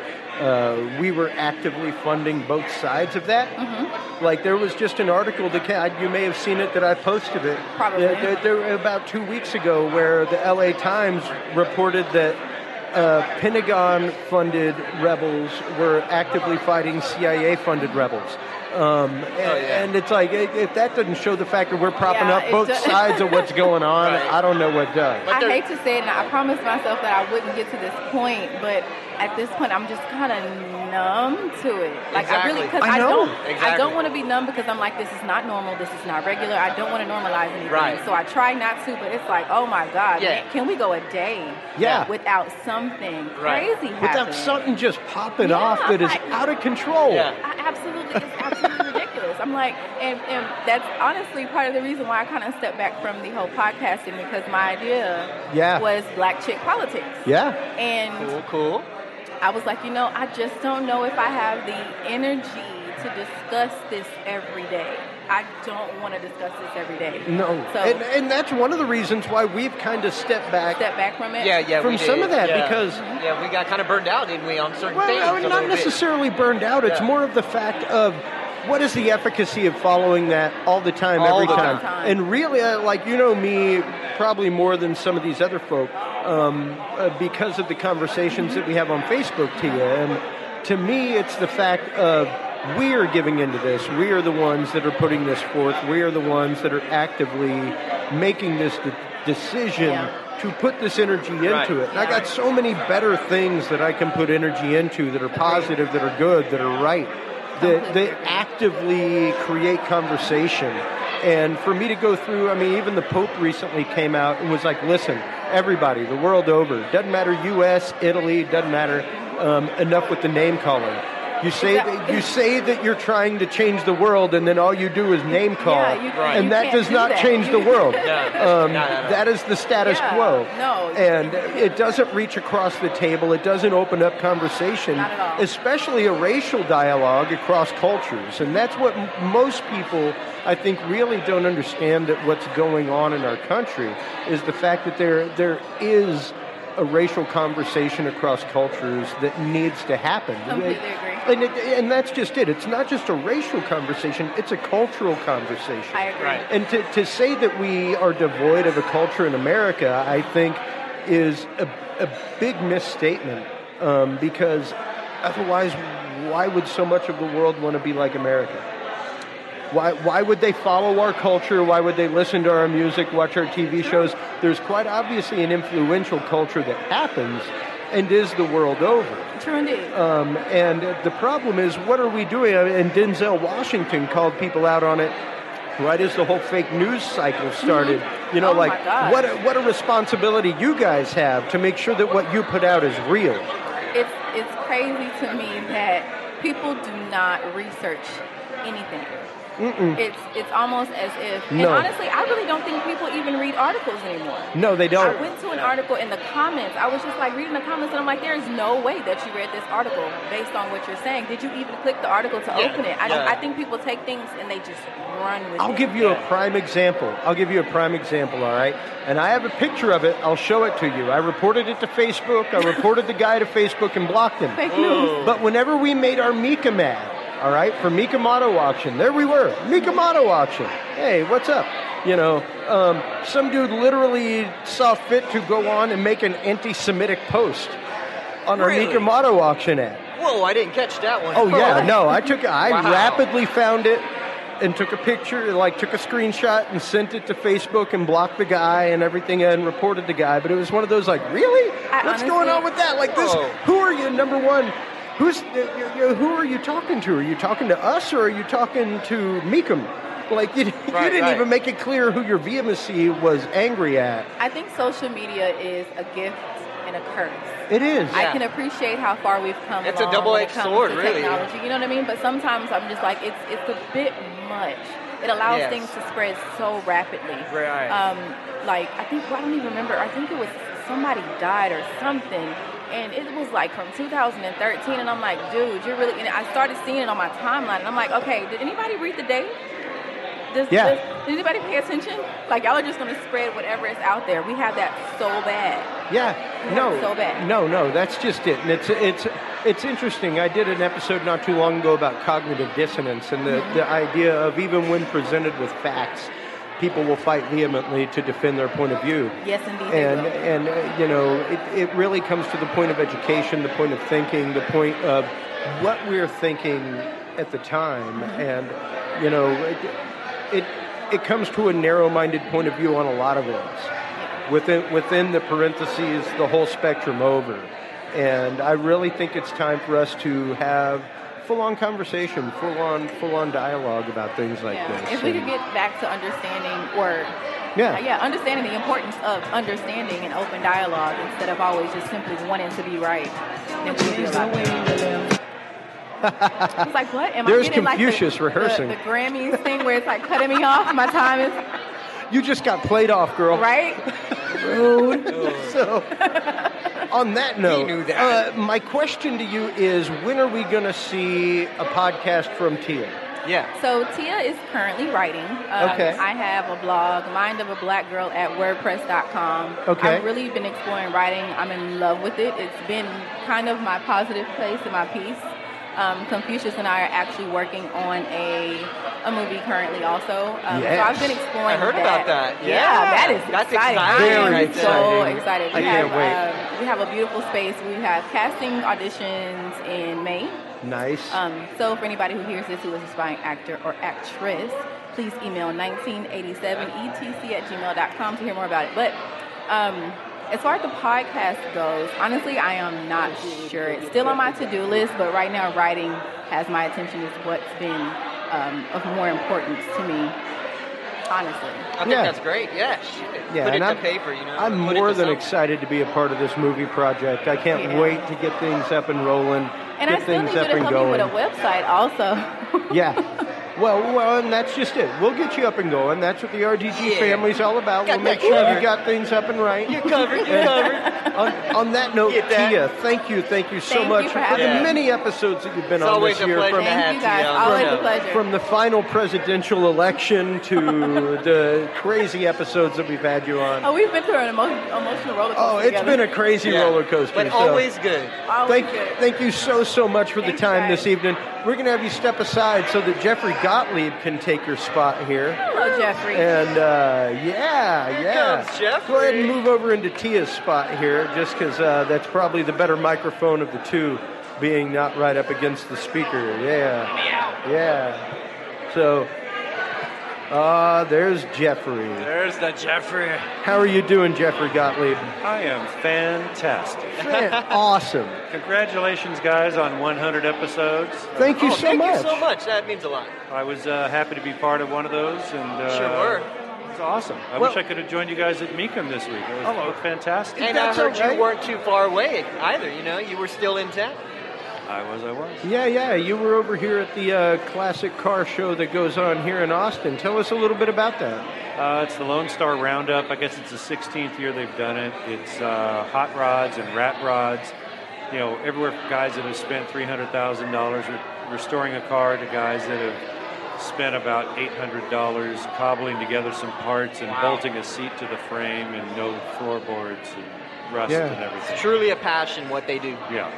we were actively funding both sides of that. Mm-hmm. Like, there was just an article that you may have seen it, that I posted it. Probably. There about 2 weeks ago, where the LA Times reported that Pentagon-funded rebels were actively fighting CIA-funded rebels. And it's like, if that doesn't show the fact that we're propping up both sides of what's going on, I don't know what does. I hate to say it, and I promised myself that I wouldn't get to this point, but at this point, I'm just kind of numb to it. Like, I don't want to be numb, because I'm like, this is not normal, this is not regular, I don't want to normalize anything. Right. So I try not to, but it's like, oh my God, man, can we go a day without something crazy happening? Without something just popping off that is out of control. It's absolutely ridiculous. I'm like, and that's honestly part of the reason why I kind of stepped back from the whole podcasting, because my idea was black chick politics. Yeah. And cool. I was like, I just don't know if I have the energy to discuss this every day. I don't want to discuss this every day. No. So, and that's one of the reasons why we've kind of stepped back from it? Yeah, from some of that, because... Yeah, we got kind of burned out, didn't we, on certain things? Well, not necessarily burned out. It's more of the fact of, what is the efficacy of following that all the time, every time? And really, me, probably more than some of these other folk, because of the conversations that we have on Facebook, Tia. And to me, it's the fact of, we are giving into this. We are the ones that are putting this forth. We are the ones that are actively making this decision to put this energy into it. And I got so many better things that I can put energy into that are positive, that are good, that are right, that actively create conversation. And for me to go through, even the Pope recently came out and was like, listen, everybody, the world over, doesn't matter U.S., Italy, doesn't matter, enough with the name calling. You say that you're trying to change the world, and then all you do is name call, and that does not change the world. That is the status quo. No, and it doesn't reach across the table. It doesn't open up conversation, not at all. Especially a racial dialogue across cultures. And that's what most people, I think, really don't understand, that what's going on in our country is the fact that there is a racial conversation across cultures that needs to happen. Completely agree. And that's just it. It's not just a racial conversation, it's a cultural conversation. I agree. Right. And to say that we are devoid of a culture in America, I think, is a big misstatement, because otherwise, why would so much of the world want to be like America? Why would they follow our culture? Why would they listen to our music, watch our TV shows? There's quite obviously an influential culture that happens and is the world over. True indeed. And the problem is, what are we doing? And Denzel Washington called people out on it right as the whole fake news cycle started. Mm-hmm. You know, my gosh. what a responsibility you guys have to make sure that what you put out is real. It's crazy to me that people do not research anything. It's almost as if, and honestly, I really don't think people even read articles anymore. No, they don't. I went to an article in the comments. I was just like reading the comments, and I'm like, there is no way that you read this article based on what you're saying. Did you even click the article to open it? I think people take things and they just run with it. I'll give you a prime example. All right? And I have a picture of it. I'll show it to you. I reported it to Facebook. I reported the guy to Facebook and blocked him. Fake news. But whenever we made our Mika ad, all right, for Mika Auto Auction, there we were, Mika Auto Auction. Hey, what's up? You know, some dude literally saw fit to go on and make an anti-Semitic post on our Mika Auto Auction ad. Whoa, I didn't catch that one. Oh yeah, no, I rapidly found it and took a picture, took a screenshot and sent it to Facebook and blocked the guy and everything and reported the guy. But it was one of those really? What's going on with that? Like this, who are you, number one? Who are you talking to? Are you talking to us or are you talking to Meekum? Like, you didn't even make it clear who your vehemency was angry at. I think social media is a gift and a curse. It is. I can appreciate how far we've come. It's a double-edged sword, really. Technology, you know what I mean? But sometimes I'm just like, it's a bit much. It allows things to spread so rapidly. Right. I don't even remember. I think it was somebody died or something. And it was from 2013, and I'm like, dude, you're really. And I started seeing it on my timeline, and I'm like, okay, did anybody read the date? Did anybody pay attention? Y'all are just going to spread whatever is out there. We have that so bad. So bad. No, that's just it. And it's interesting. I did an episode not too long ago about cognitive dissonance and the idea of even when presented with facts, people will fight vehemently to defend their point of view. Yes, indeed. And it really comes to the point of education, the point of thinking, the point of what we're thinking at the time. And, it comes to a narrow-minded point of view on a lot of things. Within the parentheses, the whole spectrum over. And I really think it's time for us to have full-on conversation, full-on dialogue about things like this. If we could get back to understanding understanding the importance of understanding and open dialogue instead of always just simply wanting to be right. It's like, what? There's Confucius rehearsing. The Grammys thing where it's cutting me off. My time is... You just got played off, girl. Right? Rude. So, on that note, he knew that. My question to you is, when are we going to see a podcast from Tia? Yeah. So Tia is currently writing. I have a blog, Mind of a Black Girl, at WordPress.com. Okay. I've really been exploring writing. I'm in love with it. It's been kind of my positive place in my piece. Confucius and I are actually working on a movie currently also. So I've been exploring I heard about that. That's exciting. Very I'm so excited. I can't wait. We have a beautiful space. We have casting auditions in May. Nice. So for anybody who hears this who is an aspiring actor or actress, please email 1987etc@gmail.com to hear more about it. But as far as the podcast goes, honestly, I am not sure. It's still on my to-do list, but right now writing has my attention. Is what's been of more importance to me, honestly. I think that's great. Yes. Put it to paper, I'm more than excited to be a part of this movie project. I can't wait to get things up and rolling. And I still need you to help me with a website also. Well, and that's just it. We'll get you up and going. That's what the RDG family's all about. We'll make sure you got things up and right. You're covered. On that note, Tia, thank you so much for the many episodes that you've been on this year. Thank you guys. Always a pleasure. From the final presidential election to the crazy episodes that we've had you on. Oh, we've been through an emotional roller coaster. Oh, it's been a crazy roller coaster. But always good. Thank you so much for the time this evening. We're going to have you step aside so that Jeffery Gottlieb can take your spot here. Hello, Jeffrey. And, Here comes Jeffrey. Go ahead and move over into Tia's spot here, just because that's probably the better microphone of the two, being not right up against the speaker. Yeah. So, there's Jeffrey. There's the Jeffrey. How are you doing, Jeffery Gottlieb? I am fantastic. Awesome. Congratulations, guys, on 100 episodes. Thank you so much. Thank you so much. That means a lot. I was happy to be part of one of those. And sure were. It's awesome. I wish I could have joined you guys at Meekum this week. It was fantastic. And I heard you weren't too far away either, you were still in town. I was. Yeah, you were over here at the classic car show that goes on here in Austin. Tell us a little bit about that. It's the Lone Star Roundup. I guess it's the 16th year they've done it. It's hot rods and rat rods. Everywhere from guys that have spent $300,000 restoring a car to guys that have spent about $800 cobbling together some parts and bolting a seat to the frame and no floorboards and rust and everything. It's truly a passion what they do. Yeah.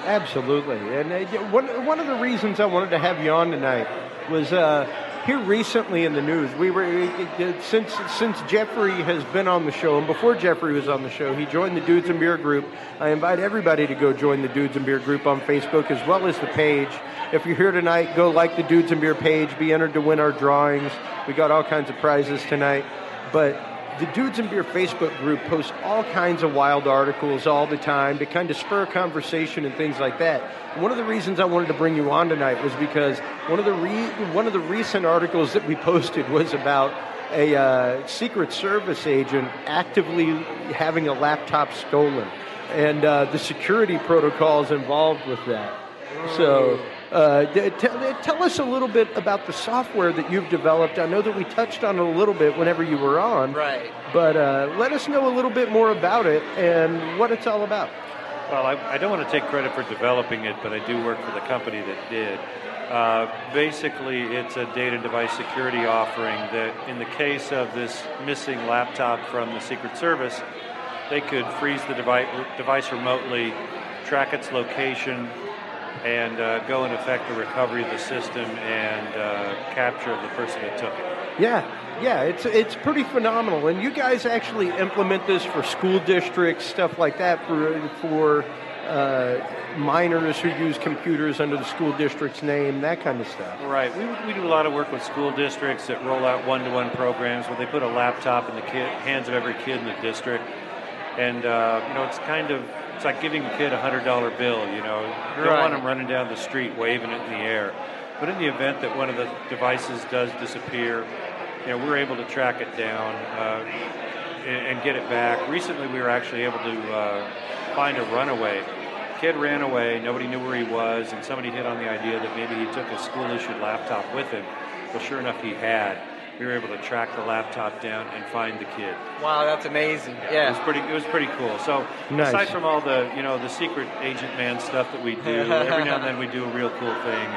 Absolutely. And one of the reasons I wanted to have you on tonight was here recently in the news. We were since Jeffrey has been on the show, and before Jeffrey was on the show, he joined the Dudes and Beer group. I invite everybody to go join the Dudes and Beer group on Facebook as well as the page. If you're here tonight, go like the Dudes and Beer page. Be entered to win our drawings. We got all kinds of prizes tonight, but the Dudes and Beer Facebook group posts all kinds of wild articles all the time to kind of spur conversation and things like that. And one of the reasons I wanted to bring you on tonight was because one of the recent articles that we posted was about a Secret Service agent actively having a laptop stolen and the security protocols involved with that. So tell us a little bit about the software that you've developed. I know that we touched on it a little bit whenever you were on. Right. But let us know a little bit more about it and what it's all about. Well, I don't want to take credit for developing it, but I do work for the company that did. Basically, it's a data device security offering that in the case of this missing laptop from the Secret Service, they could freeze the device remotely, track its location, and go and effect the recovery of the system and capture the person that took it. Yeah, it's pretty phenomenal. And you guys actually implement this for school districts, stuff like that, for minors who use computers under the school district's name, that kind of stuff. Right. We do a lot of work with school districts that roll out one-to-one programs where they put a laptop in the hands of every kid in the district. And, it's like giving a kid $100 bill, You don't want them running down the street waving it in the air. But in the event that one of the devices does disappear, we're able to track it down and get it back. Recently, we were actually able to find a runaway. Kid ran away, nobody knew where he was, and somebody hit on the idea that maybe he took a school-issued laptop with him. Well, sure enough, he had. We were able to track the laptop down and find the kid. Wow, that's amazing. Yeah. It was pretty cool. So aside from all the, the secret agent man stuff that we do, every now and then we do a real cool thing.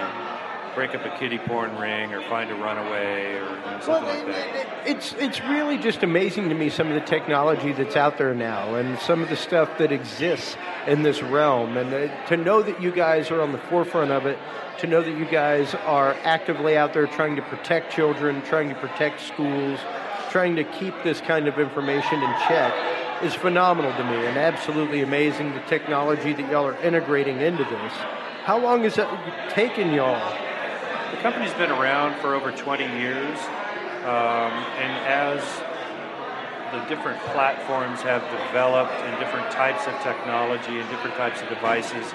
Break up a kiddie porn ring or find a runaway or something like that. It's really just amazing to me, some of the technology that's out there now and some of the stuff that exists in this realm. And to know that you guys are on the forefront of it, to know that you guys are actively out there trying to protect children, trying to protect schools, trying to keep this kind of information in check is phenomenal to me and absolutely amazing, the technology that y'all are integrating into this. How long has that taken y'all? The company's been around for over 20 years, and as the different platforms have developed and different types of technology and different types of devices,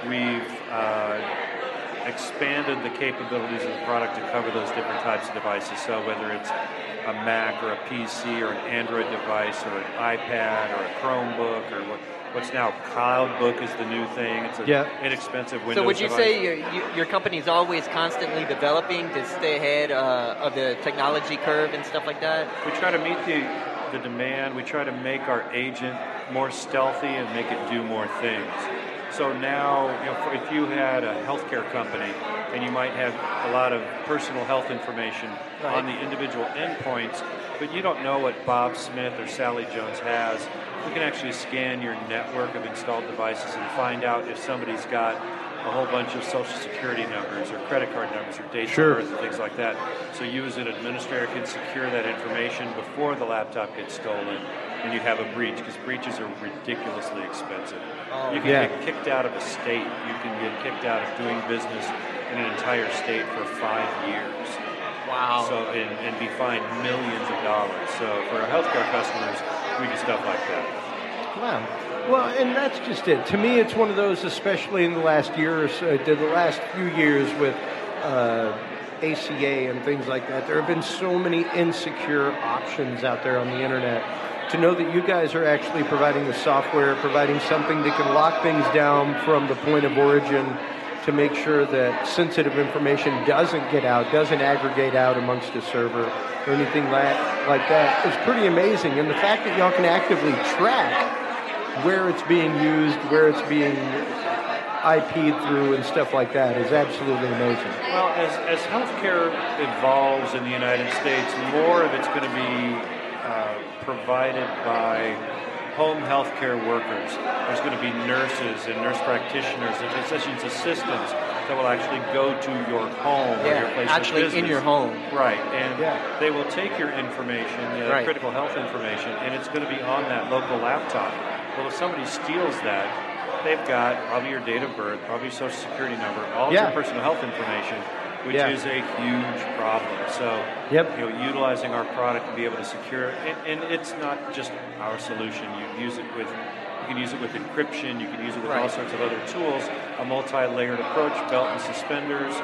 we've expanded the capabilities of the product to cover those different types of devices. So whether it's a Mac or a PC or an Android device or an iPad or a Chromebook or what's now CloudBook is the new thing. It's an inexpensive Windows So would you device. say your company's always constantly developing to stay ahead of the technology curve and stuff like that? We try to meet the demand. We try to make our agent more stealthy and make it do more things. So now, if you had a healthcare company and you might have a lot of personal health information on the individual endpoints, but you don't know what Bob Smith or Sally Jones has, we can actually scan your network of installed devices and find out if somebody's got a whole bunch of social security numbers or credit card numbers or dates of birth and things like that. So you as an administrator can secure that information before the laptop gets stolen and you have a breach, because breaches are ridiculously expensive. You can get kicked out of a state. You can get kicked out of doing business in an entire state for 5 years. Wow. So and be fined millions of dollars. So for our healthcare customers, we do stuff like that. Wow. Well, and that's just it. To me, it's one of those, especially in the last year or so, the last few years with ACA and things like that. There have been so many insecure options out there on the internet. To know that you guys are actually providing the software, providing something that can lock things down from the point of origin to make sure that sensitive information doesn't get out, doesn't aggregate out amongst a server or anything like that is pretty amazing. And the fact that y'all can actively track where it's being used, where it's being IP'd through and stuff like that is absolutely amazing. Well, as healthcare evolves in the United States, more of it's going to be provided by home healthcare workers. There's going to be nurses and nurse practitioners and physician's assistants that will actually go to your home or your place actually of business. in your home. Right, and they will take your information, critical health information, and it's going to be on that local laptop. Well, if somebody steals that, they've got probably your date of birth, probably your social security number, all of your personal health information, which is a huge problem. So, utilizing our product to be able to secure it, and it's not just our solution. You can use it with encryption. You can use it with all sorts of other tools. A multi-layered approach, belt and suspenders,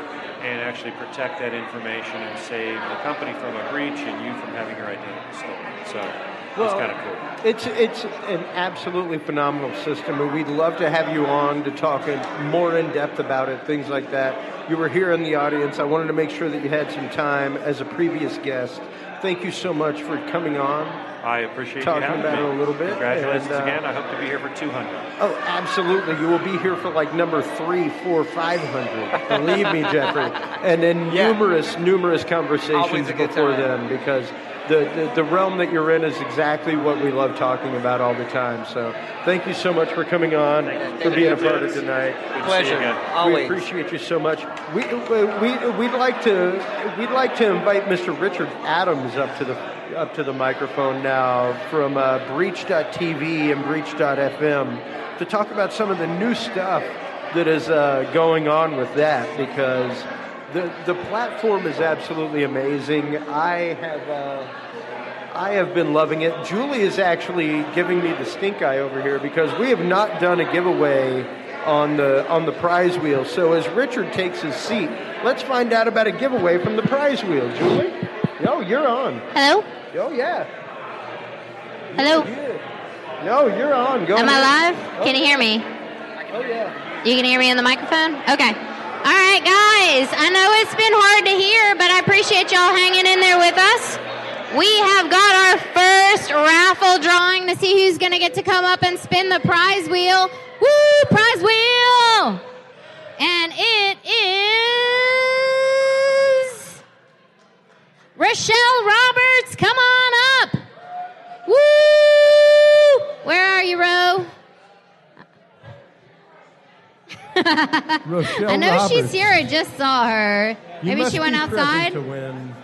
and actually protect that information and save the company from a breach and you from having your identity stolen. So. It's kind of cool. It's an absolutely phenomenal system, and we'd love to have you on to talk more in depth about it, things like that. You were here in the audience. I wanted to make sure that you had some time as a previous guest. Thank you so much for coming on. I appreciate talking you having about me. it a little bit. Congratulations again. I hope to be here for 200. Oh, absolutely. You will be here for like number 3, 4, 500. Believe me, Jeffrey. And then numerous conversations before then, because the realm that you're in is exactly what we love talking about all the time. So thank you so much for coming on, for being a part of tonight. Pleasure. Always. We appreciate you so much. We'd like to invite Mr. Richard Adams up to the microphone now from Breach.tv and Breach.fm to talk about some of the new stuff that is going on with that, because the platform is absolutely amazing. I have been loving it. Julie is actually giving me the stink eye over here because we have not done a giveaway on the prize wheel. So as Richard takes his seat, let's find out about a giveaway from the prize wheel. Julie? Yo, you're on. Hello? Oh, yeah. Hello? No, you're on. Go Am ahead. I live? Can you hear me? Oh, yeah. You can hear me on the microphone? Okay. All right, guys. I know it's been hard to hear, but I appreciate y'all hanging in there with us. We have got our first raffle drawing to see who's going to get to come up and spin the prize wheel. Woo, prize wheel! And it is Rochelle Roberts. Come on up. Woo! Where are you, Ro? Rochelle I know Roberts. she's here. I just saw her. Maybe she went outside. To win.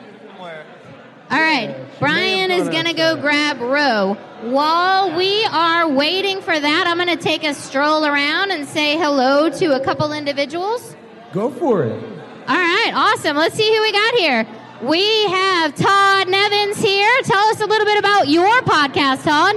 All right. Brian is going to go grab Ro. While we are waiting for that, I'm going to take a stroll around and say hello to a couple individuals. Go for it. All right. Awesome. Let's see who we got here. We have Todd Nevins here. Tell us a little bit about your podcast, Todd.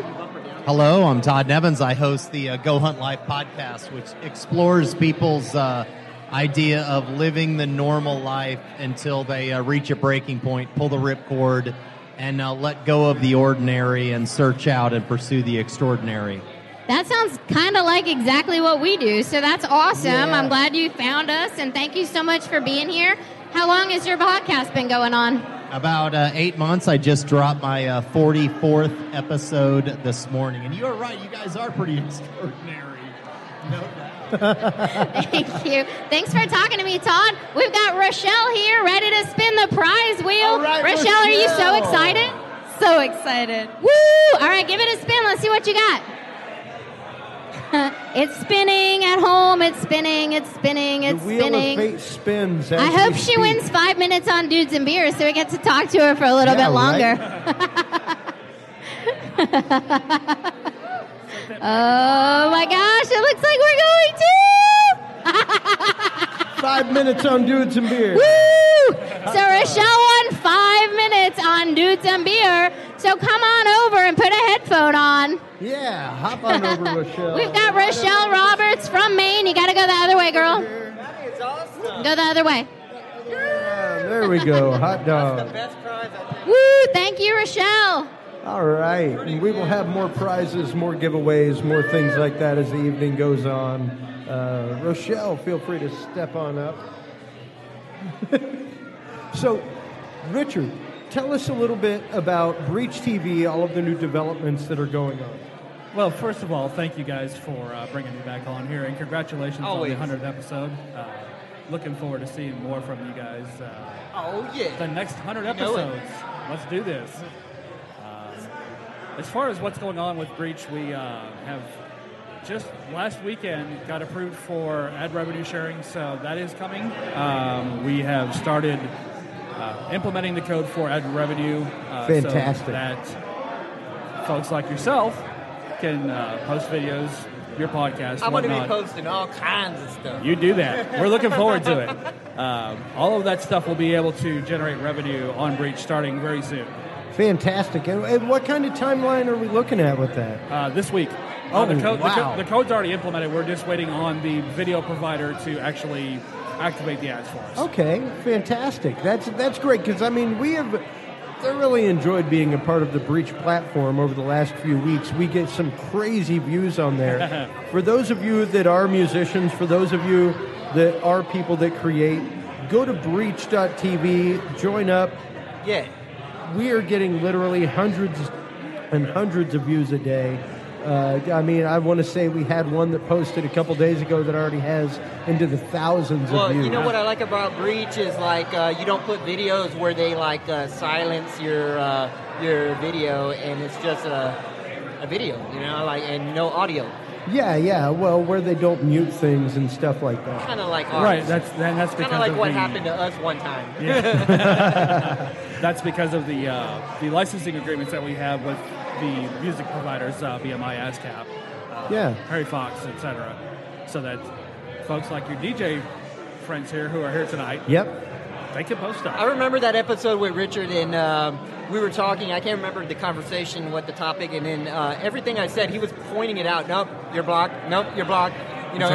Hello, I'm Todd Nevins. I host the Go Hunt Life podcast, which explores people's idea of living the normal life until they reach a breaking point, pull the ripcord, and let go of the ordinary and search out and pursue the extraordinary. That sounds kind of like exactly what we do, so that's awesome. Yeah. I'm glad you found us, and thank you so much for being here. How long has your podcast been going on? About 8 months. I just dropped my 44th episode this morning. And you are right, you guys are pretty extraordinary. No doubt. Thank you. Thanks for talking to me, Todd. We've got Rochelle here, ready to spin the prize wheel. All right, Rochelle, are you so excited? So excited. Woo! All right, give it a spin. Let's see what you got. It's spinning at home. It's spinning. It's spinning. It's the wheel spinning. of fate spins. I hope she wins 5 minutes on Dudes and Beers, so we get to talk to her for a little bit longer. Oh my gosh! It looks like we're going to 5 minutes on Dudes and Beer. Woo! So Rochelle won 5 minutes on Dudes and Beer. So come on over and put a headphone on. Yeah, hop on over, Rochelle. We've got Rochelle Roberts from Maine. You got to go the other way, girl. It's awesome. Go the other way. Yeah, there we go. Hot dog. Woo! Thank you, Rochelle. All right. And we will have more prizes, more giveaways, more things like that as the evening goes on. Rochelle, feel free to step on up. So, Richard, tell us a little bit about Breach TV, all of the new developments that are going on. Well, first of all, thank you guys for bringing me back on here, and congratulations Always. on the 100th episode. Looking forward to seeing more from you guys. The next 100 episodes. Let's do this. As far as what's going on with Breach, we have just last weekend got approved for ad revenue sharing, so that is coming. We have started implementing the code for ad revenue. Fantastic. So that folks like yourself can post videos, your podcast, I'm going to be whatnot. posting all kinds of stuff. You do that. We're looking forward to it. All of that stuff will be able to generate revenue on Breach starting very soon. Fantastic. And what kind of timeline are we looking at with that? This week. Oh, the code's already implemented. We're just waiting on the video provider to actually activate the ads for us. Okay, fantastic. That's great because, I mean, we have thoroughly enjoyed being a part of the Breach platform over the last few weeks. We get some crazy views on there. For those of you that are musicians, for those of you that are people that create, go to breach.tv, join up. Yeah. We are getting literally hundreds and hundreds of views a day. I mean, I want to say we had one that posted a couple days ago that already has into the thousands of views. Well, you know what I like about Breach is like you don't put videos where they like silence your video and it's just a video, you know, like and no audio. Yeah. Well, where they don't mute things and stuff like that. Kind of like ours. Right. That's because kind of like what happened to us one time. Yeah. That's because of the licensing agreements that we have with the music providers, BMI, ASCAP, Harry Fox, etc. So that folks like your DJ friends here who are here tonight, they can post stuff. I remember that episode with Richard and we were talking. I can't remember the conversation, what the topic, and then everything I said, he was pointing it out. Nope, you're blocked. Nope, you're blocked. You know,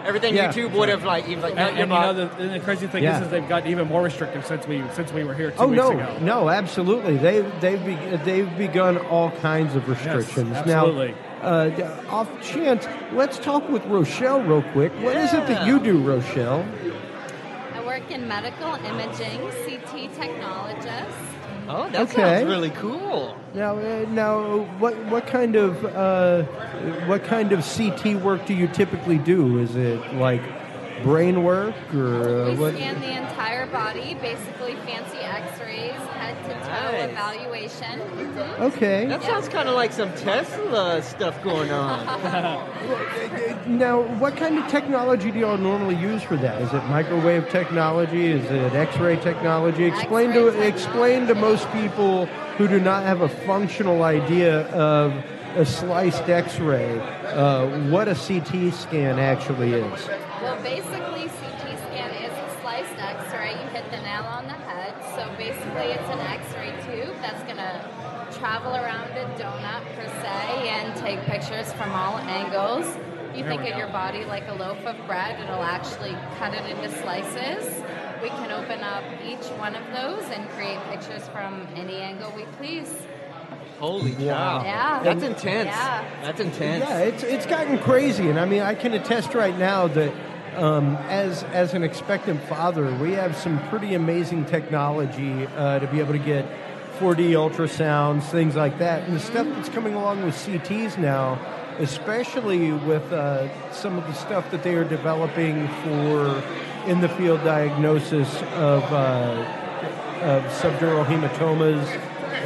everything YouTube would have like, he was like, no, you're blocked. You know, the crazy thing is they've gotten even more restrictive since we were here 2 weeks ago. No, absolutely. They've begun all kinds of restrictions. Yes, absolutely. Now, off chance, let's talk with Rochelle real quick. What is it that you do, Rochelle? I work in medical imaging, CT technologist. Oh, that sounds really cool. Now, what kind of CT work do you typically do? Is it like brain work or We what? scan the entire body, basically fancy X-rays, head-to-toe evaluation. Mm-hmm. Okay. That sounds kind of like some Tesla stuff going on. Now, what kind of technology do y'all normally use for that? Is it microwave technology? Is it X-ray technology? Explain to most people who do not have a functional idea of a sliced X-ray what a CT scan actually is. Well, basically, CT scan is a sliced X-ray. You hit the nail on the head. So basically, it's an X-ray tube that's going to travel around a donut per se and take pictures from all angles. You think of your body like a loaf of bread, it'll actually cut it into slices. We can open up up each one of those and create pictures from any angle we please. Holy cow. Yeah. That's intense. Yeah. That's intense. Yeah, it's gotten crazy. And I mean, I can attest right now that as an expectant father, we have some pretty amazing technology to be able to get 4D ultrasounds, things like that. And the stuff that's coming along with CTs now, especially with some of the stuff that they are developing for in-the-field diagnosis of subdural hematomas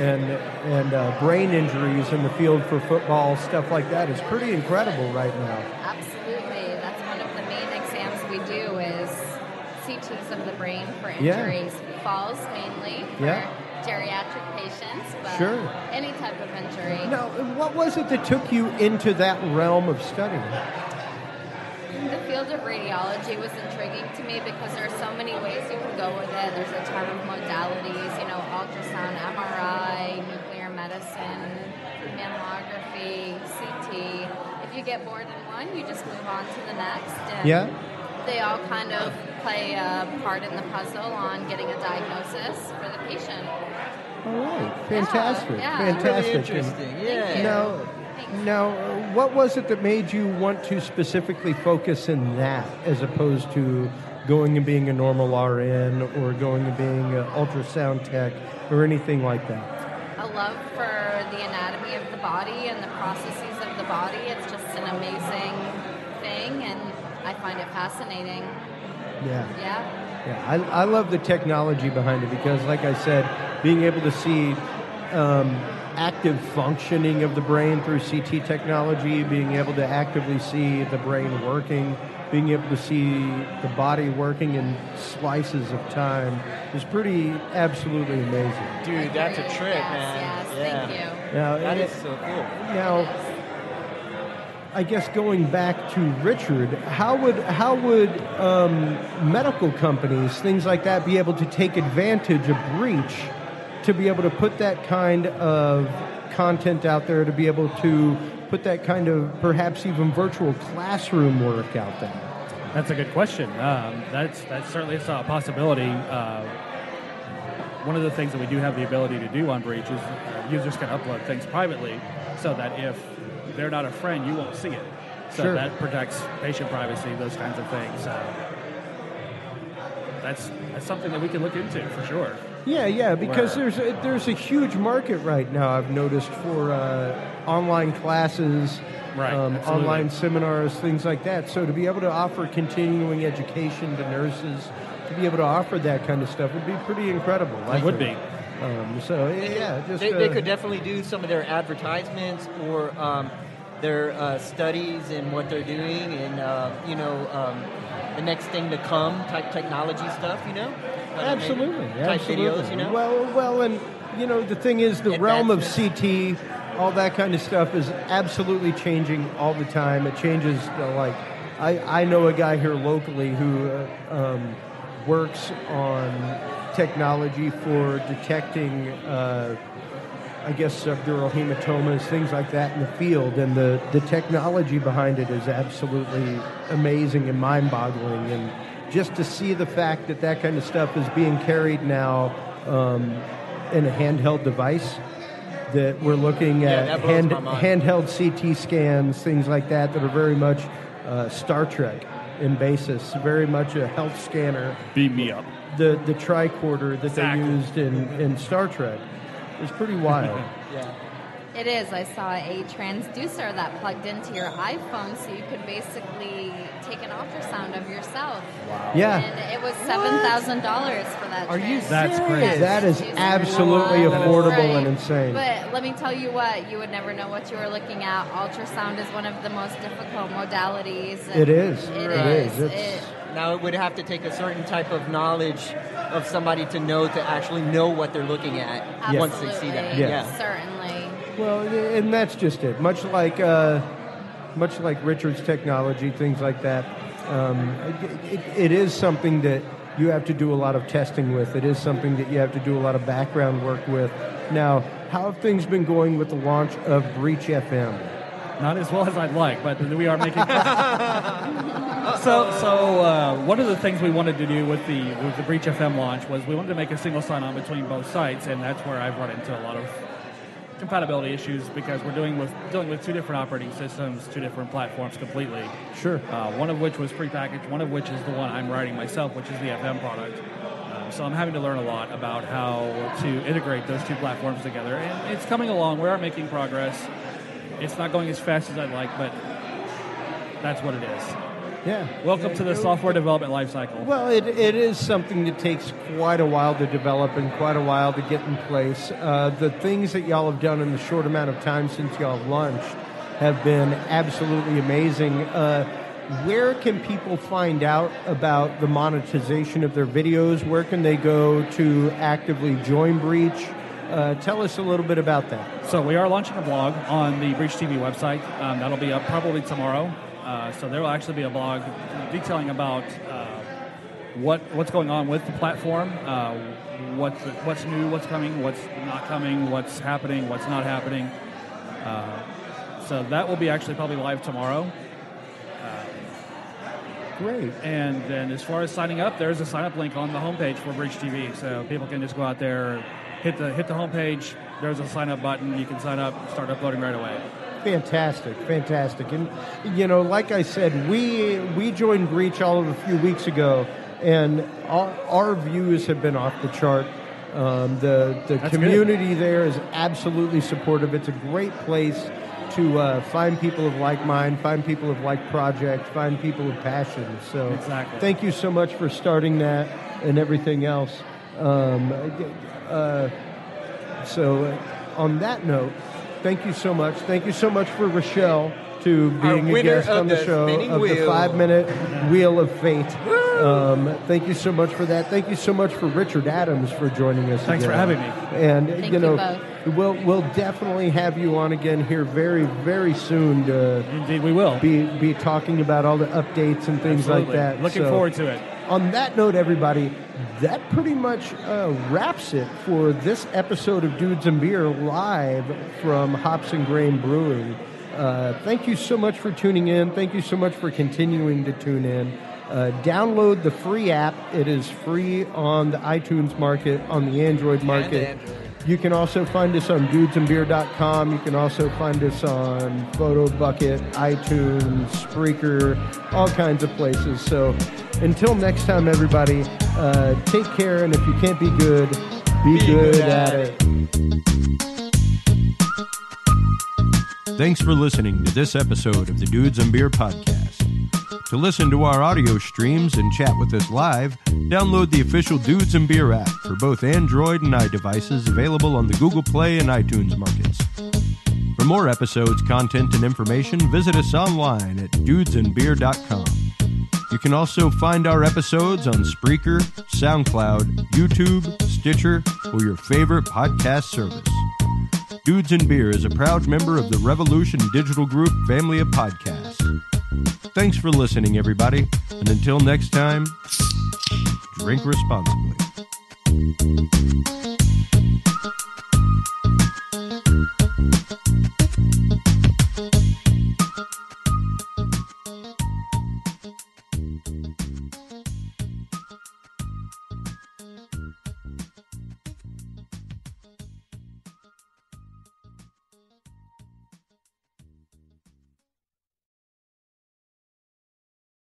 and brain injuries in the field for football, stuff like that is pretty incredible right now. Absolutely. That's one of the main exams we do is CTs of the brain for injuries. Falls mainly for geriatric patients, but any type of injury. Now, what was it that took you into that realm of study? The field of radiology was intriguing to me because there are so many ways you can go with it. There's a ton of modalities, ultrasound, MRI, nuclear medicine, mammography, CT. If you get bored in one, you just move on to the next. And they all kind of play a part in the puzzle on getting a diagnosis for the patient. All right. Fantastic. Yeah. Fantastic. Really interesting. Now, what was it that made you want to specifically focus in that as opposed to going and being a normal RN or going and being an ultrasound tech or anything like that? A love for the anatomy of the body and the processes of the body. It's just an amazing thing, and I find it fascinating. Yeah, I love the technology behind it because, like I said, being able to see active functioning of the brain through CT technology, being able to actively see the brain working, being able to see the body working in slices of time is pretty absolutely amazing. Dude, that's a trip, man. Yes, thank you. Now, that is so cool. Now, I guess going back to Richard, how would medical companies, things like that, be able to take advantage of Breach to be able to put that kind of content out there, to be able to put that kind of perhaps even virtual classroom work out there? That's a good question. That's certainly a possibility. One of the things that we do have the ability to do on Breach is users can upload things privately so that if they're not a friend, you won't see it. So that protects patient privacy, those kinds of things. That's something that we can look into for sure. Yeah, because there's a huge market right now, I've noticed, for online classes, online seminars, things like that. So to be able to offer continuing education to nurses, to be able to offer that kind of stuff would be pretty incredible. It would be. They could definitely do some of their advertisements or their studies and what they're doing and, the next thing to come type technology stuff, Absolutely. Type videos, Well, and, the thing is, the realm of CT, all that kind of stuff is absolutely changing all the time. It changes, I know a guy here locally who works on technology for detecting, subdural hematomas, things like that in the field, and the technology behind it is absolutely amazing and mind-boggling. And just to see the fact that kind of stuff is being carried now in a handheld device, that we're looking at handheld CT scans, things like that are very much Star Trek in basis, very much a health scanner. Beam me up. The tricorder that they used in Star Trek is pretty wild. It is. I saw a transducer that plugged into your iPhone so you could basically take an ultrasound of yourself. Wow. Yeah. And it was $7,000 for that. Are you serious? That's great. That is absolutely affordable and insane. But let me tell you what, you would never know what you were looking at. Ultrasound is one of the most difficult modalities. It is. Now, it would have to take a certain type of knowledge of somebody to actually know what they're looking at once they see that. Yeah. Certainly. Well, and that's just it. Much like Richard's technology, things like that. It is something that you have to do a lot of testing with. It is something that you have to do a lot of background work with. Now, how have things been going with the launch of Breach FM? Not as well as I'd like, but we are making So one of the things we wanted to do with the Breach FM launch was we wanted to make a single sign-on between both sites, and that's where I've run into a lot of compatibility issues because we're dealing with two different operating systems, two different platforms completely. Sure. One of which was prepackaged, one of which is the one I'm writing myself, which is the FM product. So I'm having to learn a lot about how to integrate those two platforms together, and it's coming along. We are making progress. It's not going as fast as I'd like, but that's what it is. Yeah. Welcome to the software development lifecycle. Well, it is something that takes quite a while to develop and quite a while to get in place. The things that y'all have done in the short amount of time since y'all launched have been absolutely amazing. Where can people find out about the monetization of their videos? Where can they go to actively join Breach? Tell us a little bit about that. So we are launching a blog on the Breach TV website. That'll be up probably tomorrow. So there will actually be a blog detailing about what's going on with the platform, what's new, what's coming, what's not coming, what's happening, what's not happening. So that will be actually probably live tomorrow. Great. And then as far as signing up, there's a sign-up link on the homepage for Breach TV, so people can just go out there, hit the homepage. There's a sign-up button. You can sign up, start uploading right away. Fantastic. And, like I said, we joined Breach all of a few weeks ago, and our views have been off the chart. The community good. There is absolutely supportive. It's a great place to find people of like mind, find people of like project, find people of passion. So exactly. Thank you so much for starting that and everything else. So on that note, thank you so much. Thank you so much for Rochelle to being a guest on the show of the 5-minute Wheel of Fate. Thank you so much for that. Thank you so much for Richard Adams for joining us. Thanks again. for having me. And Thank you both. We'll definitely have you on again here very, very soon. Indeed, we will be talking about all the updates and things Absolutely. like that. Looking forward to it. On that note, everybody, that pretty much wraps it for this episode of Dudes and Beer live from Hops and Grain Brewery. Thank you so much for tuning in. Thank you so much for continuing to tune in. Download the free app. It is free on the iTunes market, on the Android market. You can also find us on dudesandbeer.com. You can also find us on PhotoBucket, iTunes, Spreaker, all kinds of places. So until next time, everybody, take care. And if you can't be good, be good at it. Thanks for listening to this episode of the Dudes and Beer Podcast. To listen to our audio streams and chat with us live, download the official Dudes and Beer app for both Android and iDevices, available on the Google Play and iTunes markets. For more episodes, content, and information, visit us online at dudesandbeer.com. You can also find our episodes on Spreaker, SoundCloud, YouTube, Stitcher, or your favorite podcast service. Dudes and Beer is a proud member of the Revolution Digital Group family of podcasts. Thanks for listening, everybody, and until next time, drink responsibly.